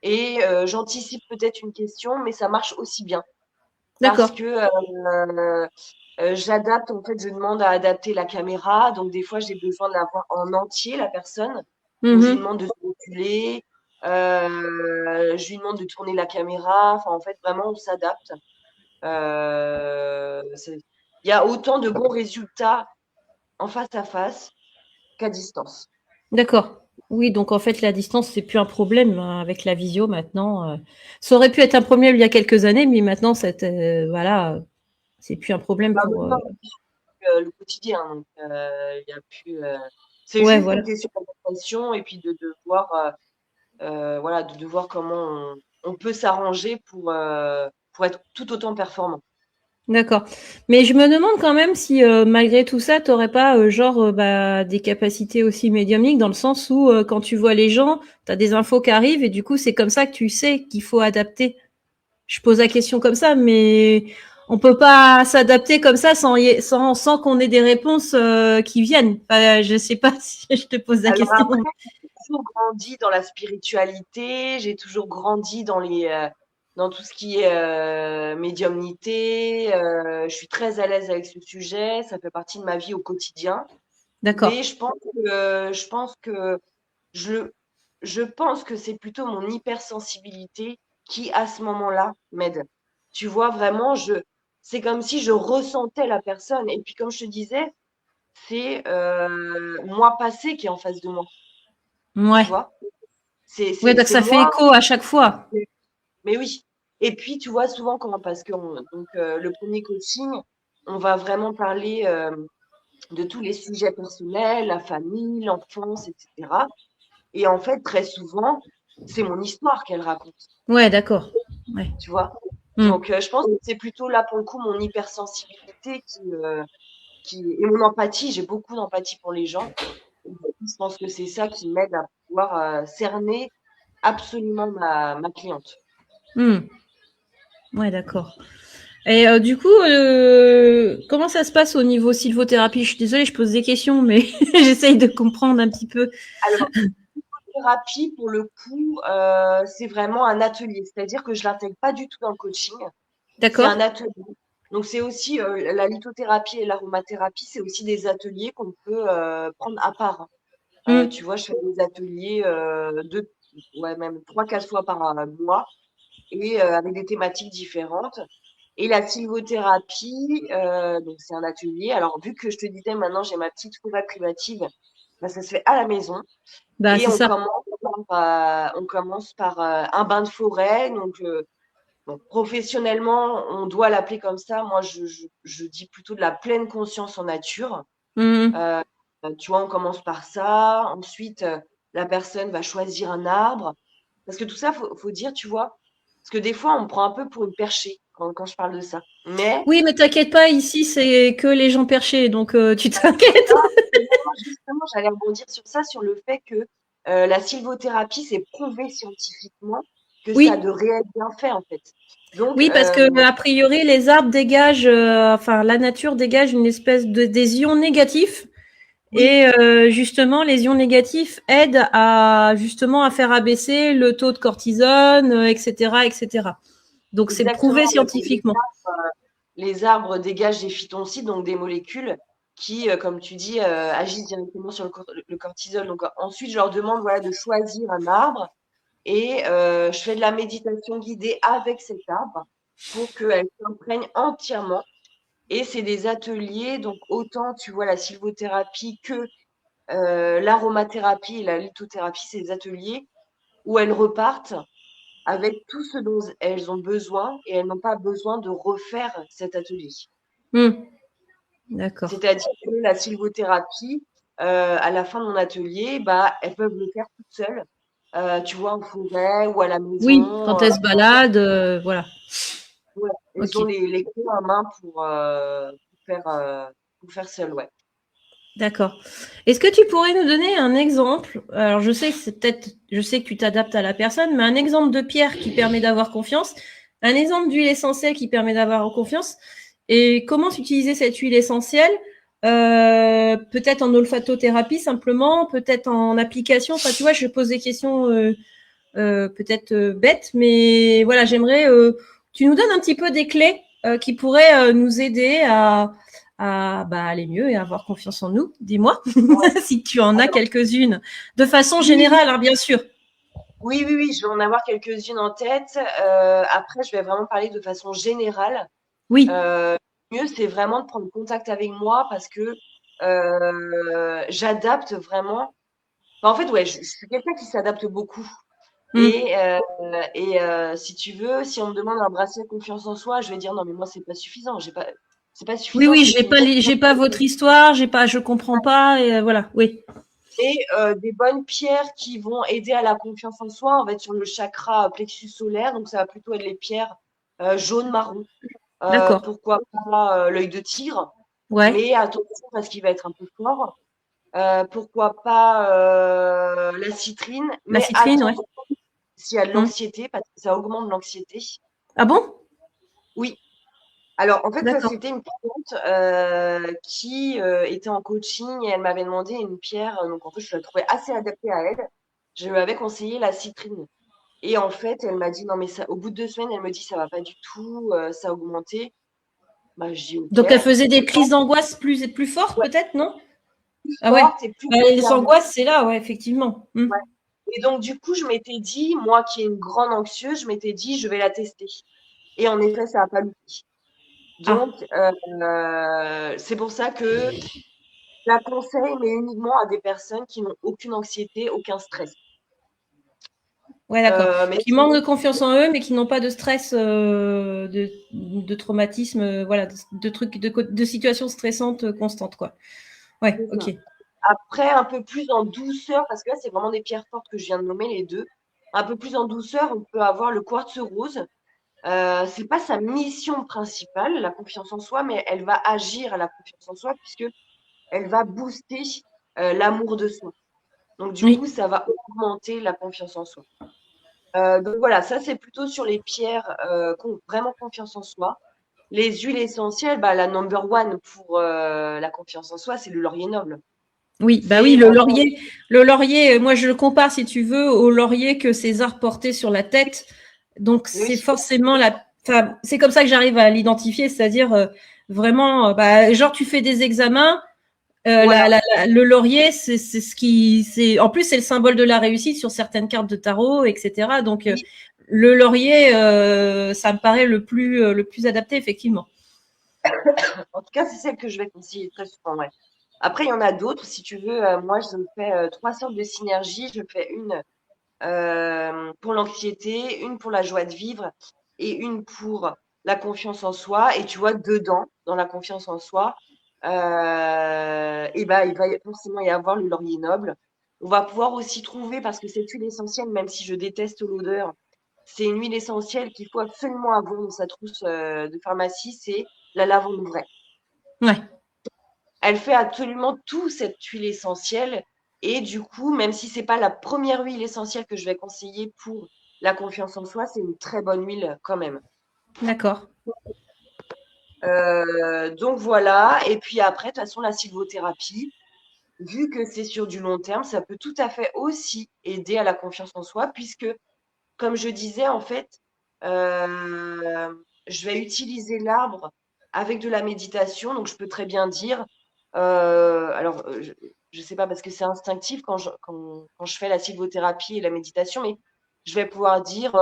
Et j'anticipe peut-être une question, mais ça marche aussi bien. Parce D'accord. que j'adapte, en fait, je demande à adapter la caméra. Donc, des fois, j'ai besoin de la voir en entier, la personne. Donc, je lui Mhm. demande de se reculer. Je lui demande de tourner la caméra. Enfin, en fait, vraiment, on s'adapte. Il y a autant de bons résultats en face à face qu'à distance. D'accord. Oui, donc en fait, la distance, c'est plus un problème hein, avec la visio maintenant. Ça aurait pu être un problème il y a quelques années, mais maintenant, voilà, c'est plus un problème Bah, pour. maintenant, le quotidien. Donc, il y a plus. C'est Ouais, juste voilà. une question d'adaptation et puis de voir, voilà, de voir comment on peut s'arranger pour être tout autant performant. D'accord. Mais je me demande quand même si, malgré tout ça, tu n'aurais pas, bah, des capacités aussi médiumniques dans le sens où, quand tu vois les gens, tu as des infos qui arrivent et du coup, c'est comme ça que tu sais qu'il faut adapter. Je pose la question comme ça, mais on peut pas s'adapter comme ça sans qu'on ait des réponses, qui viennent. Enfin, je sais pas si je te pose la Alors question. après, j'ai toujours grandi dans la spiritualité, j'ai toujours grandi dans tout ce qui est médiumnité. Je suis très à l'aise avec ce sujet, ça fait partie de ma vie au quotidien. Mais D'accord. je, je pense que c'est plutôt mon hypersensibilité qui, à ce moment-là, m'aide. Tu vois, vraiment, c'est comme si je ressentais la personne. Et puis, comme je te disais, c'est moi passé qui est en face de moi. Tu Ouais. vois, Ouais, donc c'est ça fait moi. écho à chaque fois. Mais oui. Et puis, tu vois, souvent, parce que le premier coaching, on va vraiment parler de tous les sujets personnels, la famille, l'enfance, etc. Et en fait, très souvent, c'est mon histoire qu'elle raconte, Ouais, d'accord. Ouais. tu vois. Mmh. Donc, je pense que c'est plutôt là, pour le coup, mon hypersensibilité et mon empathie. J'ai beaucoup d'empathie pour les gens. Et je pense que c'est ça qui m'aide à pouvoir cerner absolument ma cliente. Mmh. Ouais, d'accord. Et du coup, comment ça se passe au niveau sylvothérapie? Je suis désolée, je pose des questions, mais j'essaye de comprendre un petit peu. Alors, thérapie, pour le coup, c'est vraiment un atelier. C'est-à-dire que je l'intègre pas du tout dans le coaching. C'est un D'accord? atelier. Donc, c'est aussi la lithothérapie et l'aromathérapie, c'est aussi des ateliers qu'on peut prendre à part. Mmh. Tu vois, je fais des ateliers ouais, même 3-4 fois par mois et avec des thématiques différentes. Et la sylvothérapie, donc c'est un atelier. Alors, vu que je te disais, maintenant j'ai ma petite forêt privative, bah, ça se fait à la maison. Bah, Et c'est ça. on commence par un bain de forêt. Donc, bon, professionnellement, on doit l'appeler comme ça. Moi, je dis plutôt de la pleine conscience en nature. Mmh. Euh, Tu vois, on commence par ça. Ensuite, la personne va choisir un arbre. Parce que tout ça, faut dire, tu vois, parce que des fois, on me prend un peu pour une perchée quand je parle de ça. Mais Oui, mais t'inquiète pas, ici, c'est que les gens perchés, donc tu t'inquiètes. justement, j'allais rebondir sur ça, sur le fait que la sylvothérapie, c'est prouvé scientifiquement que ça a Oui, de réels bienfaits, en fait. Donc, oui, parce que a priori, les arbres dégagent, enfin, la nature dégage une espèce de des ions négatifs. Oui, Et justement, les ions négatifs aident à justement à faire abaisser le taux de cortisone, etc., etc. Donc c'est exactement. prouvé Ouais, scientifiquement. les arbres dégagent des phytoncides, donc des molécules qui, comme tu dis, agissent directement sur le cortisol. Donc ensuite, je leur demande voilà, de choisir un arbre et je fais de la méditation guidée avec cet arbre pour qu'elle s'imprègne entièrement. Et c'est des ateliers, donc autant tu vois la sylvothérapie que l'aromathérapie et la lithothérapie, c'est des ateliers où elles repartent avec tout ce dont elles ont besoin et elles n'ont pas besoin de refaire cet atelier. D'accord. C'est-à-dire que la sylvothérapie, à la fin de mon atelier, bah, elles peuvent le faire toutes seules, tu vois, en forêt ou à la Oui, maison. quand elle se balade, voilà. Ouais, elles Ok. ont les clés en main pour faire seul, ouais. D'accord. Est-ce que tu pourrais nous donner un exemple? Alors, je sais que je sais que tu t'adaptes à la personne, mais un exemple de pierre qui permet d'avoir confiance, un exemple d'huile essentielle qui permet d'avoir confiance, et comment utiliser cette huile essentielle, peut-être en olfatothérapie simplement, peut-être en application. Enfin, tu vois, je pose des questions peut-être bêtes, mais voilà, j'aimerais tu nous donnes un petit peu des clés qui pourraient nous aider à bah, aller mieux et à avoir confiance en nous. Dis-moi Ouais. si tu en as Alors, quelques-unes, de façon oui, oui, générale, hein, bien sûr. oui, oui, oui, je vais en avoir quelques-unes en tête. Après, je vais vraiment parler de façon générale. Oui. Euh, Mieux, c'est vraiment de prendre contact avec moi parce que j'adapte vraiment. Enfin, en fait, ouais, je suis quelqu'un qui s'adapte beaucoup. Mm. Si tu veux, si on me demande un bracelet de confiance en soi, je vais dire non, mais moi, c'est pas suffisant. C'est pas Oui, suffisant oui, ce que tu me donnes. j'ai pas votre histoire, je comprends pas, et voilà, oui. Et des bonnes pierres qui vont aider à la confiance en soi, on va être sur le chakra plexus solaire, donc ça va plutôt être les pierres jaune-marron. D'accord. Pourquoi pas l'œil de tigre, Ouais. mais attention parce qu'il va être un peu fort. Pourquoi pas la citrine, La mais citrine, ouais. attention s'il y a de Mm. l'anxiété, parce que ça augmente l'anxiété. Ah bon? Oui. Alors, en fait, ça, D'accord. c'était une cliente qui était en coaching et elle m'avait demandé une pierre. Donc, en fait, je la trouvais assez adaptée à elle. Je lui avais conseillé la citrine. Et en fait, elle m'a dit, non, mais ça, au bout de 2 semaines, elle me dit, ça va pas du tout, ça a augmenté. Bah, je dis, OK. Donc elle faisait des crises d'angoisse plus fortes, Ouais, peut-être, non? plus Ah ouais. forte et plus Les pervers. angoisses, c'est là, ouais, effectivement. Mm. Ouais. Et donc, du coup, je m'étais dit, moi qui est une grande anxieuse, je m'étais dit, je vais la tester. Et en effet, ça n'a pas loupé. Ah, Donc, c'est pour ça que je la conseille, mais uniquement à des personnes qui n'ont aucune anxiété, aucun stress. ouais, d'accord. Mais Qui manquent de confiance en eux, mais qui n'ont pas de stress, de traumatisme, voilà, de trucs, de situations stressantes constantes, quoi. Ouais, c'est ok. ça. Après, un peu plus en douceur, parce que là, c'est vraiment des pierres fortes que je viens de nommer les deux. Un peu plus en douceur, on peut avoir le quartz rose. C'est pas sa mission principale, la confiance en soi, mais elle va agir à la confiance en soi puisque elle va booster l'amour de soi. Donc du coup, Oui, ça va augmenter la confiance en soi. Donc voilà, ça c'est plutôt sur les pierres qui ont vraiment confiance en soi. Les huiles essentielles, bah, la number one pour la confiance en soi, c'est le laurier noble. oui, bah oui, C'est vraiment, le laurier, moi je le compare, si tu veux, au laurier que César portait sur la tête. Donc c'est oui, forcément enfin, c'est comme ça que j'arrive à l'identifier, c'est-à-dire vraiment, bah, genre tu fais des examens. voilà, Le laurier, c'est ce qui, c'est, en plus, c'est le symbole de la réussite sur certaines cartes de tarot, etc. Donc, oui. le laurier, ça me paraît le plus adapté, effectivement. En tout cas, c'est celle que je vais conseiller très souvent, ouais. Après, il y en a d'autres, si tu veux. Moi, je fais 3 sortes de synergies. Je fais une pour l'anxiété, une pour la joie de vivre et une pour la confiance en soi. Et tu vois, dedans, dans la confiance en soi, et ben, il va forcément y avoir le laurier noble. On va pouvoir aussi trouver, parce que cette huile essentielle, même si je déteste l'odeur, c'est une huile essentielle qu'il faut absolument avoir dans sa trousse de pharmacie, c'est la lavande vraie. Ouais, Elle fait absolument tout, cette huile essentielle. Et du coup, même si c'est pas la première huile essentielle que je vais conseiller pour la confiance en soi, c'est une très bonne huile quand même. d'accord. Donc voilà. Et puis après, de toute façon, la sylvothérapie. vu que c'est sur du long terme, ça peut tout à fait aussi aider à la confiance en soi, puisque, comme je disais, en fait, je vais utiliser l'arbre avec de la méditation. Donc, je peux très bien dire, alors, je ne sais pas parce que c'est instinctif quand je fais la sylvothérapie et la méditation, mais je vais pouvoir dire,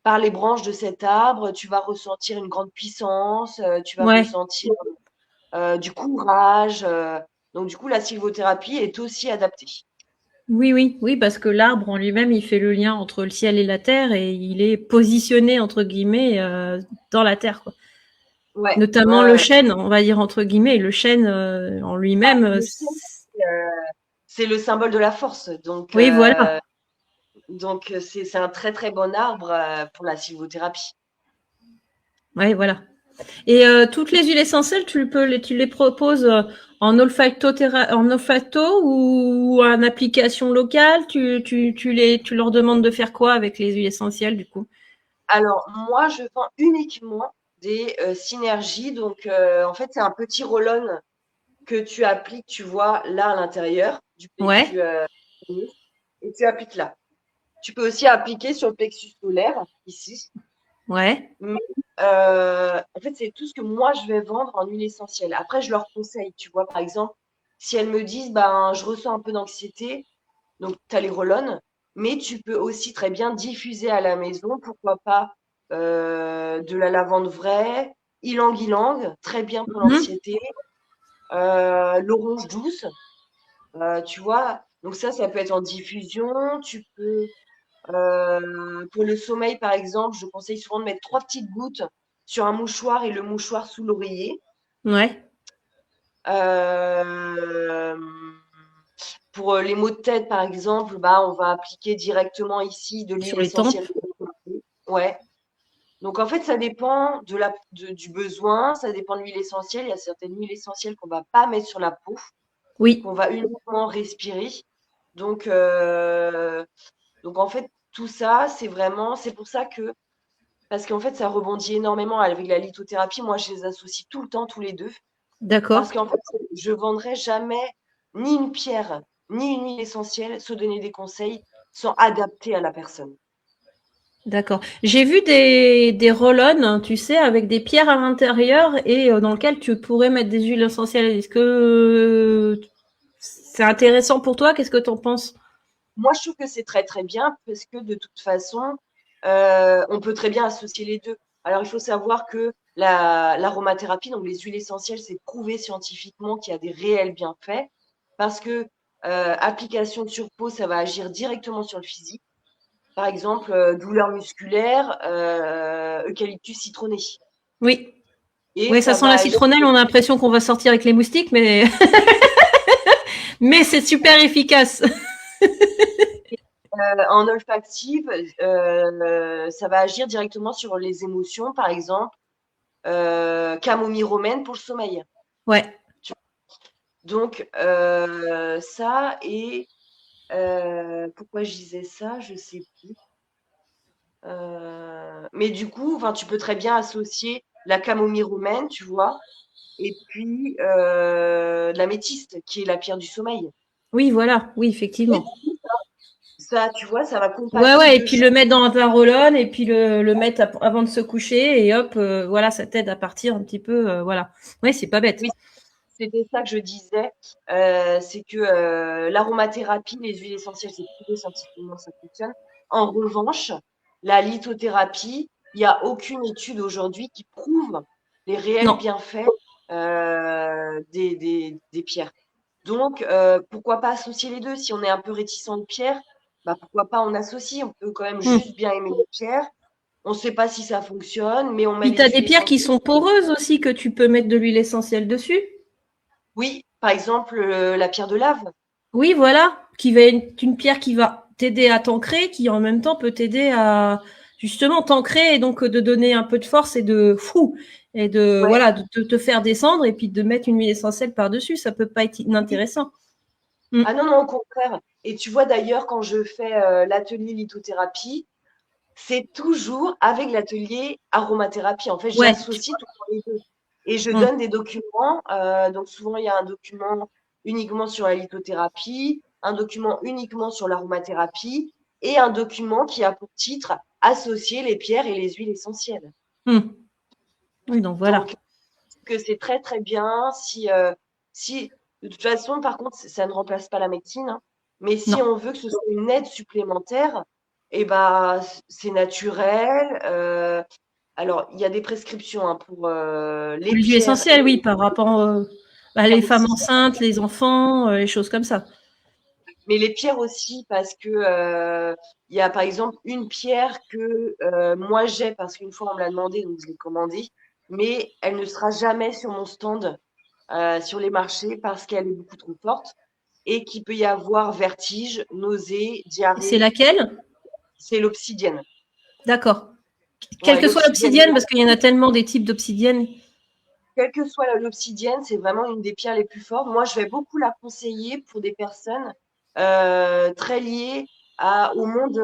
par les branches de cet arbre, tu vas ressentir une grande puissance, tu vas Ouais. ressentir du courage. Donc, du coup, la sylvothérapie est aussi adaptée. Oui, oui, oui, parce que l'arbre en lui-même, il fait le lien entre le ciel et la terre et il est positionné entre guillemets dans la terre, quoi. Ouais, Notamment ouais, le ouais. chêne, on va dire entre guillemets. Le chêne en lui-même, Le chien, c'est le symbole de la force. oui, voilà. Donc c'est un très très bon arbre pour la sylvothérapie. Ouais, voilà. Et toutes les huiles essentielles, tu les proposes en olfacto ou en application locale. Tu leur demandes de faire quoi avec les huiles essentielles du coup? Alors moi, je vends uniquement des synergies. Donc en fait, c'est un petit roll-on que tu appliques, tu vois, là à l'intérieur du Ouais, plexus et tu appliques là. Tu peux aussi appliquer sur le plexus solaire ici. ouais. Mais en fait, c'est tout ce que moi je vais vendre en huile essentielle. Après, je leur conseille, tu vois, par exemple, si elles me disent, ben, je ressens un peu d'anxiété, donc tu as les roll mais tu peux aussi très bien diffuser à la maison, pourquoi pas de la lavande vraie, ylang-ylang, très bien pour Mhm. l'anxiété, l'orange douce, tu vois. Donc ça peut être en diffusion. Tu peux pour le sommeil, par exemple, je conseille souvent de mettre 3 petites gouttes sur un mouchoir et le mouchoir sous l'oreiller. Ouais. Hem, pour les maux de tête, par exemple, bah, on va appliquer directement ici de l'huile Sur les tempes. essentielle de coco. Ouais. Donc en fait, ça dépend du besoin, ça dépend de l'huile essentielle. Il y a certaines huiles essentielles qu'on va pas mettre sur la peau, qu'on Oui. va uniquement respirer. Donc donc en fait, tout ça, c'est pour ça que parce qu'en fait, ça rebondit énormément avec la lithothérapie. Moi, je les associe tout le temps, tous les deux. Parce D'accord. qu'en fait, je vendrai jamais ni une pierre, ni une huile essentielle, se donner des conseils sont adaptés à la personne. D'accord. J'ai vu des roll-on, hein, tu sais, avec des pierres à l'intérieur et dans lequel tu pourrais mettre des huiles essentielles. Est-ce que c'est intéressant pour toi? Qu'est-ce que tu en penses? Moi, je trouve que c'est très, très bien parce que de toute façon, on peut très bien associer les deux. Alors, il faut savoir que l'aromathérapie, donc les huiles essentielles, c'est prouvé scientifiquement qu'il y a des réels bienfaits parce que application sur peau, ça va agir directement sur le physique. Par exemple, douleur musculaire, eucalyptus citronné. Oui. Et Oui, ça ça sent va la agir citronnelle. On a l'impression qu'on va sortir avec les moustiques, mais mais c'est super efficace. en olfactive, ça va agir directement sur les émotions, par exemple, camomille romaine pour le sommeil. Ouais. Donc, ça et pourquoi je disais ça, je sais plus. Mais du coup, enfin, tu peux très bien associer la camomille romaine, tu vois, et puis la métiste, qui est la pierre du sommeil. Oui, voilà. Oui, Et effectivement. ça, tu vois, ça va Ouais, compacter ouais. Et 2 puis choses. le mettre dans un roll-on et puis le mettre avant de se coucher et hop, voilà, ça t'aide à partir un petit peu. Voilà. Ouais, c'est pas bête. Oui, c'était ça que je disais. C'est que l'aromathérapie, les huiles essentielles, c'est prouvé scientifiquement, ça fonctionne. En revanche, la lithothérapie, il n'y a aucune étude aujourd'hui qui prouve les réels Non. bienfaits des pierres. Donc, pourquoi pas associer les deux? Si on est un peu réticent aux pierres, bah, pourquoi pas on associe? On peut quand même Hmm. juste bien aimer les pierres. On ne sait pas si ça fonctionne, mais on met Puis t'as les des huiles pierres qui essentielles. sont poreuses aussi que tu peux mettre de l'huile essentielle dessus. Oui, par exemple, la pierre de lave. Oui, voilà, qui va être une pierre qui va t'aider à t'ancrer, qui en même temps peut t'aider à justement t'ancrer et donc de donner un peu de force et de fou et de Ouais. voilà de te faire descendre et puis de mettre une huile essentielle par dessus, ça peut pas être Oui. inintéressant. Mm. Ah non, non, au contraire. Et tu vois d'ailleurs, quand je fais l'atelier lithothérapie, c'est toujours avec l'atelier aromathérapie. En fait, Ouais. j'associe tout les deux. Et je Mm. donne des documents. Donc souvent, il y a un document uniquement sur la lithothérapie, un document uniquement sur l'aromathérapie et un document qui a pour titre associer les pierres et les huiles essentielles. Oui, donc voilà. Donc, que c'est très très bien si de toute façon, par contre, ça ne remplace pas la médecine, hein, mais si Non. on veut que ce soit une aide supplémentaire, et ben c'est naturel. Alors, il y a des prescriptions hein, pour Pour les les huiles pierres essentielles, oui, par rapport à les femmes aussi. enceintes, les enfants, les choses comme ça. Mais les pierres aussi, parce que il y a par exemple une pierre que moi j'ai, parce qu'une fois on me l'a demandé, donc je l'ai commandée, mais elle ne sera jamais sur mon stand sur les marchés parce qu'elle est beaucoup trop forte et qu'il peut y avoir vertige, nausée, C'est diarrhée. laquelle? C'est l'obsidienne. D'accord. Quelle Ouais, que soit l'obsidienne. l'obsidienne, parce qu'il y en a tellement des types d'obsidienne. Quelle que soit l'obsidienne, c'est vraiment une des pierres les plus fortes. Moi, je vais beaucoup la conseiller pour des personnes très liées au monde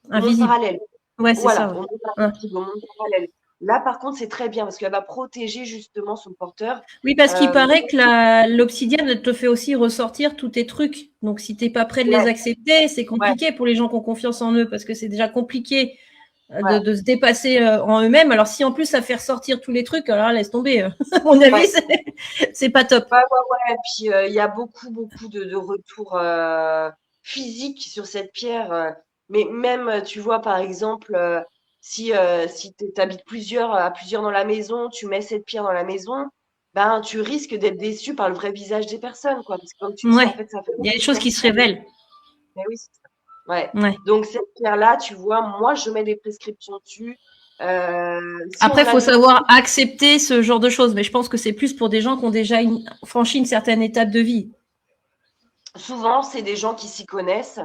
Invisible. parallèle. Ouais, c'est ça. Voilà, Ouais. au monde Ouais. invisible, au monde parallèle. Là, par contre, c'est très bien parce qu'elle va protéger justement son porteur. Oui, parce qu'il Euh, paraît que l'obsidienne elle te fait aussi ressortir tous tes trucs. Donc, si t'es pas prêt de les ouais, accepter, c'est ouais, compliqué pour les gens qui ont confiance en eux, parce que c'est déjà compliqué ouais. de se dépasser en eux-mêmes. Alors, si en plus ça fait ressortir tous les trucs, alors laisse tomber. À mon avis, Ouais. c'est pas top. Ouais, ouais, ouais. Et puis, il y a beaucoup, beaucoup de retours physiques sur cette pierre. Mais même, tu vois, par exemple, si tu habites à plusieurs dans la maison, tu mets cette pierre dans la maison, ben, tu risques d'être déçu par le vrai visage des personnes, quoi. Parce que comme tu dis, en Ouais. fait, ça fait Il y a des beaucoup choses qui se partie. révèlent. Mais oui, c'est ça. Ouais. Ouais. Donc, cette pierre-là, tu vois, moi, je mets des prescriptions dessus. Si on Après, me il l'a faut demandé, savoir accepter ce genre de choses. Mais je pense que c'est plus pour des gens qui ont déjà franchi une certaine étape de vie. souvent, c'est des gens qui s'y connaissent.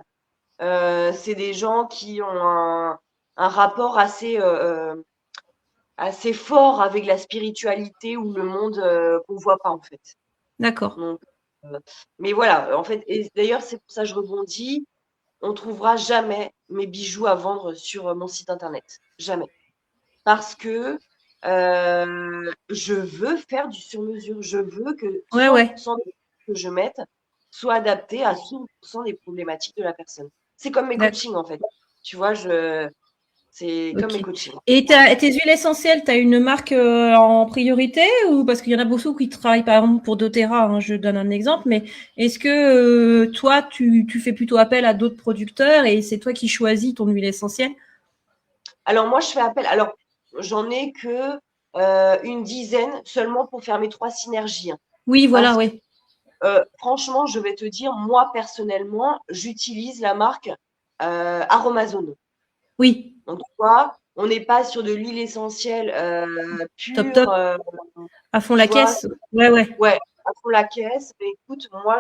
C'est des gens qui ont un rapport assez fort avec la spiritualité ou le monde qu'on voit pas en fait. D'accord. Donc, euh, mais voilà, en fait, et d'ailleurs, c'est pour ça que je rebondis. On trouvera jamais mes bijoux à vendre sur mon site internet. Jamais. Parce que je veux faire du sur-mesure. Je veux que Ouais, ouais. 100% de ce que je mette soit adapté à 100% des problématiques de la personne. C'est comme mes D'accord. coachings, en fait. Tu vois, c'est comme Ok. mes coachings. Et tes huiles essentielles, tu as une marque en priorité ou parce qu'il y en a beaucoup qui travaillent par exemple pour doTERRA, hein, je donne un exemple, mais est-ce que toi, tu fais plutôt appel à d'autres producteurs et c'est toi qui choisis ton huile essentielle? Alors, moi, je fais appel. Alors, j'en ai que une dizaine seulement pour faire mes 3 synergies, hein. Oui, voilà, Parce que, oui. franchement, je vais te dire, moi, personnellement, j'utilise la marque Aromazone. Oui, Donc, tu vois, on n'est pas sur de l'huile essentielle top, pure, top. À fond tu la vois. caisse. Ouais, ouais. Ouais, à fond la caisse. Mais écoute, moi,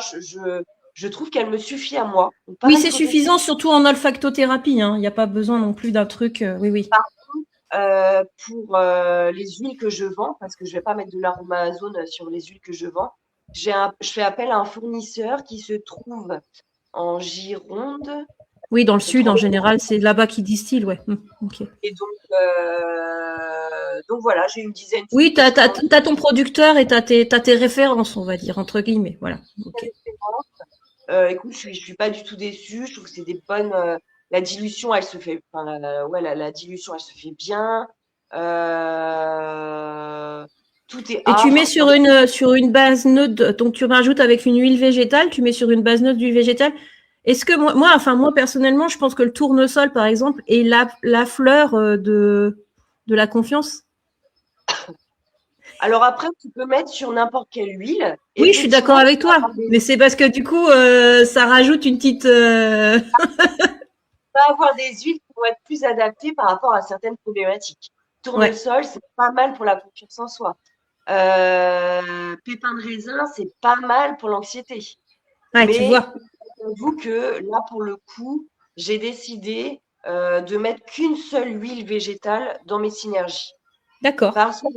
je trouve qu'elle me suffit à moi. Donc, Oui, pareil c'est côté suffisant, surtout en olfactothérapie, hein. Il n'y a pas besoin non plus d'un truc. Oui, oui. pour les huiles que je vends, parce que je vais pas mettre de l'aromazone sur les huiles que je vends. Je fais appel à un fournisseur qui se trouve en Gironde, Oui, dans le je sud, crois. en général, c'est là-bas qu'ils distillent, ouais. Ok. Et donc voilà, j'ai une dizaine Oui, d'huiles que je commande. t'as ton producteur et t'as tes références, on va dire, entre guillemets. Voilà. Ok. Écoute, je suis pas du tout déçue. Je trouve que c'est des bonnes. La dilution, elle se fait. Enfin, ouais, la dilution, elle se fait bien. Tout est Et A. tu mets Enfin, sur une base neutre, donc tu rajoutes avec une huile végétale, tu mets sur une base neutre d'huile végétale. Est-ce que moi personnellement, je pense que le tournesol, par exemple, est la fleur de la confiance. alors après, tu peux mettre sur n'importe quelle huile. Oui, je suis d'accord Effectivement, tu avec vas toi, avoir des, mais c'est parce que du coup, ça rajoute une petite. tu vas avoir des huiles qui vont être plus adaptées par rapport à certaines problématiques. Ouais, Tournesol, c'est pas mal pour la confiance en soi. Pépins de raisin, c'est pas mal pour l'anxiété. ouais, tu Mais vois. j'avoue que là, pour le coup, j'ai décidé de mettre qu'une seule huile végétale dans mes synergies. D'accord. Parce que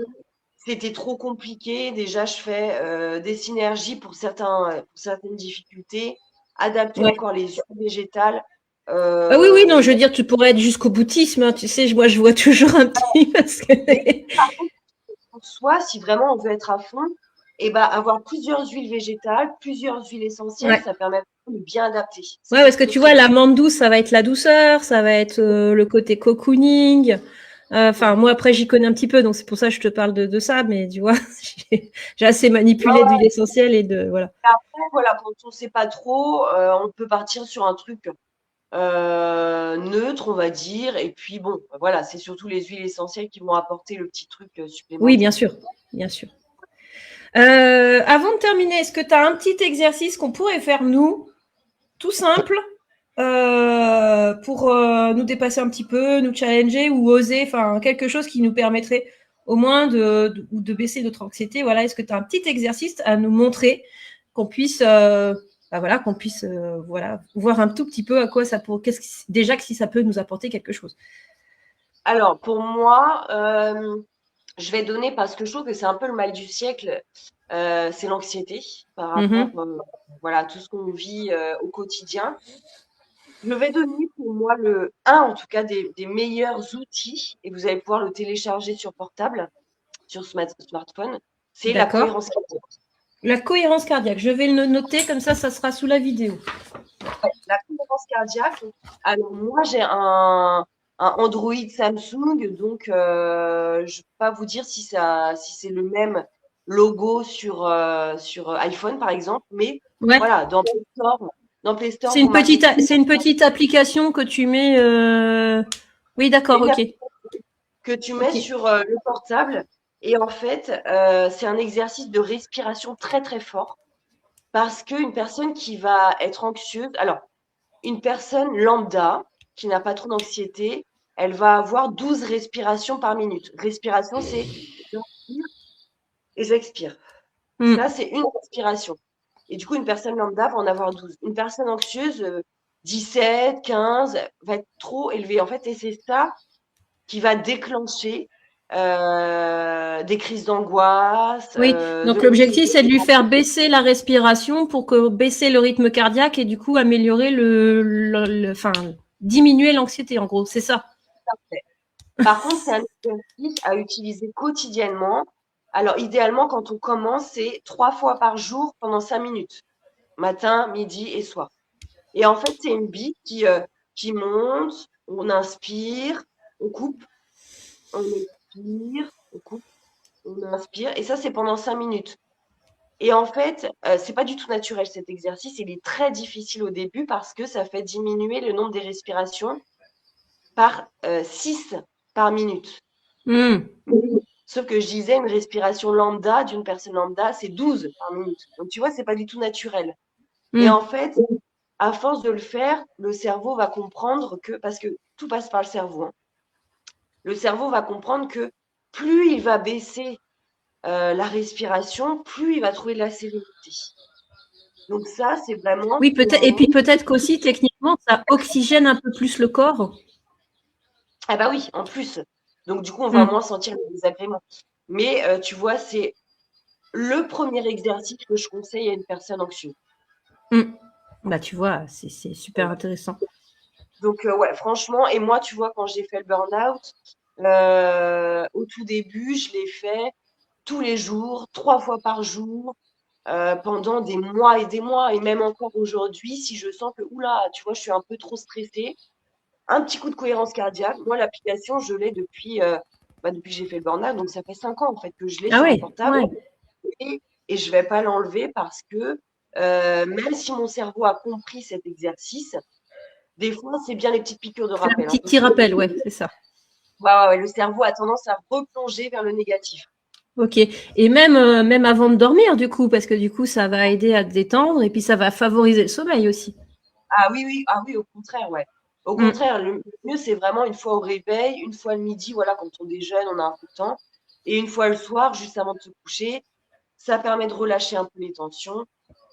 c'était trop compliqué. Déjà, je fais des synergies pour certaines difficultés, adapter Ouais. encore les huiles végétales. Ah oui, oui, non, je Mais veux dire, tu pourrais être jusqu'au boutisme, hein, tu sais, moi, je vois toujours un petit parce que. par contre, pour soi, si vraiment on veut être à fond, Et bah, avoir plusieurs huiles végétales, plusieurs huiles essentielles, Ouais. ça permet de bien adapter. C'est Ouais, parce que plutôt tu très vois, bien. l'amande douce, ça va être la douceur, ça va être le côté cocooning. Enfin, moi, après, j'y connais un petit peu, donc c'est pour ça que je te parle de ça, mais tu vois, j'ai assez Ouais, manipulé d'huile ouais. essentielle et de, voilà. Après, voilà, quand on ne sait pas trop, on peut partir sur un truc neutre, on va dire. Et puis, bon, voilà, c'est surtout les huiles essentielles qui vont apporter le petit truc Oui, bien supplémentaire. sûr, bien sûr. Avant de terminer, est-ce que tu as un petit exercice qu'on pourrait faire, nous, tout simple, pour nous dépasser un petit peu, nous challenger ou oser, enfin, quelque chose qui nous permettrait au moins de baisser notre anxiété. Voilà, est-ce que tu as un petit exercice à nous montrer qu'on puisse, voilà, qu'on puisse, voilà, voir un tout petit peu à quoi ça peut, déjà que si ça peut nous apporter quelque chose. Alors, pour moi, je vais donner, parce que je trouve que c'est un peu le mal du siècle, c'est l'anxiété par rapport Mhm. voilà, à tout ce qu'on vit au quotidien. Je vais donner pour moi un, en tout cas, des meilleurs outils, et vous allez pouvoir le télécharger sur portable, sur smartphone, c'est la D'accord. cohérence cardiaque. La cohérence cardiaque. Je vais le noter comme ça sera sous la vidéo. La cohérence cardiaque, alors moi j'ai un Android Samsung, donc je ne peux pas vous dire si c'est le même logo sur iPhone par exemple, mais Ouais. voilà, dans Play Store, C'est vous une marquez petite, cohérence c'est une petite application que tu mets. Oui, d'accord, ok, que tu mets ok. sur le portable. Et en fait, c'est un exercice de respiration très très fort parce qu'une personne qui va être anxieuse, alors une personne lambda qui n'a pas trop d'anxiété, elle va avoir 12 respirations par minute. Respiration, c'est j'inspire et j'expire. Ça, Hmm. c'est une respiration. Et du coup, une personne lambda va en avoir 12. Une personne anxieuse, 17, 15, va être trop élevée. En fait, et c'est ça qui va déclencher des crises d'angoisse, Oui, de donc l'objectif, c'est de lui l'anxiété. faire baisser la respiration pour que baisser le rythme cardiaque et du coup améliorer enfin, diminuer l'anxiété, en gros, c'est ça. Par contre, c'est un exercice à utiliser quotidiennement. Alors, idéalement, quand on commence, c'est 3 fois par jour pendant 5 minutes, matin, midi et soir. Et en fait, c'est une bille qui monte, on inspire, on coupe, on expire, on coupe, on inspire. Et ça, c'est pendant 5 minutes. Et en fait, c'est pas du tout naturel cet exercice. Il est très difficile au début parce que ça fait diminuer le nombre des respirations par 6 par minute. Hmm. Sauf que je disais, une respiration lambda d'une personne lambda, c'est 12 par minute. Donc tu vois, c'est pas du tout naturel. Et en Hmm. fait, à force de le faire, le cerveau va comprendre que, parce que tout passe par le cerveau, hein, le cerveau va comprendre que plus il va baisser la respiration, plus il va trouver de la sérénité. Donc ça, c'est vraiment Oui, pour peut-être, et puis moi. peut-être qu'aussi, techniquement, ça oxygène un peu plus le corps. Ah bah oui, en plus. Donc du coup, on va Hmm. moins sentir les désagréments. Mais tu vois, c'est le premier exercice que je conseille à une personne anxieuse. Hmm. Bah, tu vois, c'est super intéressant. Donc, ouais, franchement, et moi, tu vois, quand j'ai fait le burn-out, au tout début, je l'ai fait tous les jours, 3 fois par jour, pendant des mois et des mois. Et même encore aujourd'hui, si je sens que, oula, tu vois, je suis un peu trop stressée, un petit coup de cohérence cardiaque. Moi, l'application, je l'ai depuis que j'ai fait le burn-out. Donc, ça fait 5 ans, en fait, que je l'ai Ah sur mon ouais, portable. ouais. Et je vais pas l'enlever parce que, même si mon cerveau a compris cet exercice, des fois, c'est bien les petites piqûres de C'est un rappel, hein, petit parce que rappel, ouais, c'est ça. ouais, ouais, ouais, le cerveau a tendance à replonger vers le négatif. Ok. Et même avant de dormir, du coup, parce que du coup, ça va aider à te détendre et puis ça va favoriser le sommeil aussi. Ah oui, oui, ah oui, au contraire, ouais. Au Mm. contraire, le mieux, c'est vraiment une fois au réveil, une fois le midi, voilà, quand on déjeune, on a un peu de temps, et une fois le soir, juste avant de se coucher. Ça permet de relâcher un peu les tensions.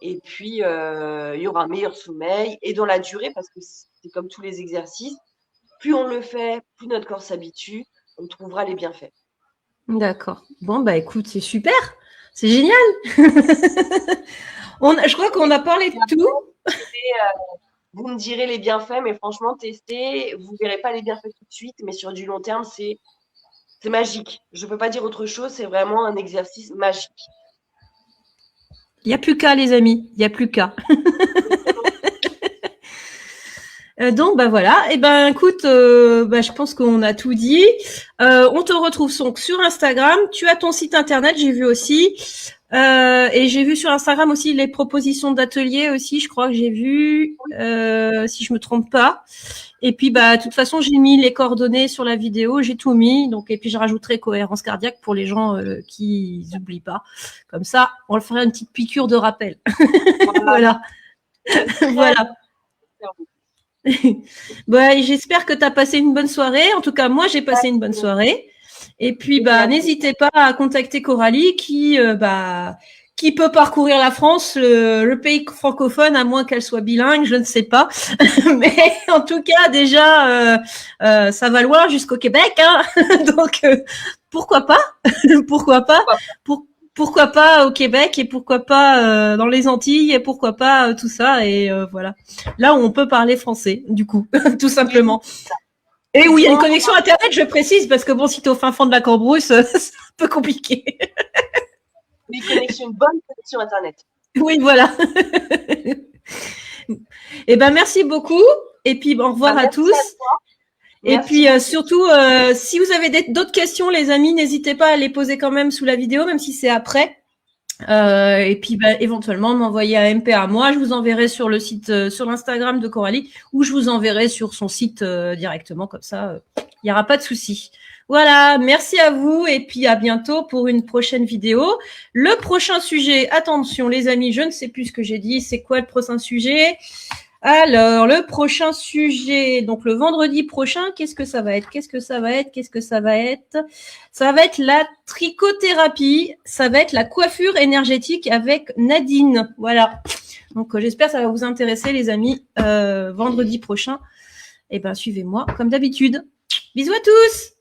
Et puis, il y aura un meilleur sommeil. Et dans la durée, parce que c'est comme tous les exercices, plus on le fait, plus notre corps s'habitue, on trouvera les bienfaits. D'accord. Bon, bah écoute, c'est super. C'est génial. Je crois qu'on a parlé de tout. Vous me direz les bienfaits, mais franchement, testez. Vous ne verrez pas les bienfaits tout de suite, mais sur du long terme, c'est magique. Je ne peux pas dire autre chose, c'est vraiment un exercice magique. Il n'y a plus qu'à, les amis. Il n'y a plus qu'à. Donc, bah voilà. Et ben, écoute, je pense qu'on a tout dit. On te retrouve donc sur Instagram. Tu as ton site internet, j'ai vu aussi. Et j'ai vu sur Instagram aussi les propositions d'ateliers aussi. Je crois que j'ai vu, si je me trompe pas. Et puis, de toute façon, j'ai mis les coordonnées sur la vidéo. J'ai tout mis. Donc, et puis, je rajouterai cohérence cardiaque pour les gens qui n'oublient pas. Comme ça, on le fera une petite piqûre de rappel. Voilà. Voilà. J'espère que tu as passé une bonne soirée. En tout cas, moi, j'ai passé une bonne soirée. Et puis, n'hésitez pas à contacter Coralie qui peut parcourir la France, le pays francophone, à moins qu'elle soit bilingue, je ne sais pas. Mais en tout cas, déjà, ça va loin jusqu'au Québec. Hein. Donc, pourquoi pas Pourquoi pas au Québec et pourquoi pas dans les Antilles et pourquoi pas tout ça et voilà. Là où on peut parler français, du coup, tout simplement. Et où il y a une connexion Internet, je précise, parce que bon, si t'es au fin fond de la Cambrousse, c'est un peu compliqué. Une bonne connexion Internet. Oui, voilà. Et merci beaucoup. Et puis, au revoir à tous. Et puis surtout, si vous avez d'autres questions, les amis, n'hésitez pas à les poser quand même sous la vidéo, même si c'est après. Et puis éventuellement m'envoyer un MP à moi, je vous enverrai sur le site, sur l'Instagram de Coralie, ou je vous enverrai sur son site directement, comme ça, il n'y aura pas de souci. Voilà, merci à vous et puis à bientôt pour une prochaine vidéo. Le prochain sujet, attention les amis, je ne sais plus ce que j'ai dit, c'est quoi le prochain sujet ? Alors, le prochain sujet, donc le vendredi prochain, qu'est-ce que ça va être ? Ça va être la trichothérapie, ça va être la coiffure énergétique avec Nadine. Voilà. Donc, j'espère que ça va vous intéresser, les amis, vendredi prochain. Et suivez-moi comme d'habitude. Bisous à tous!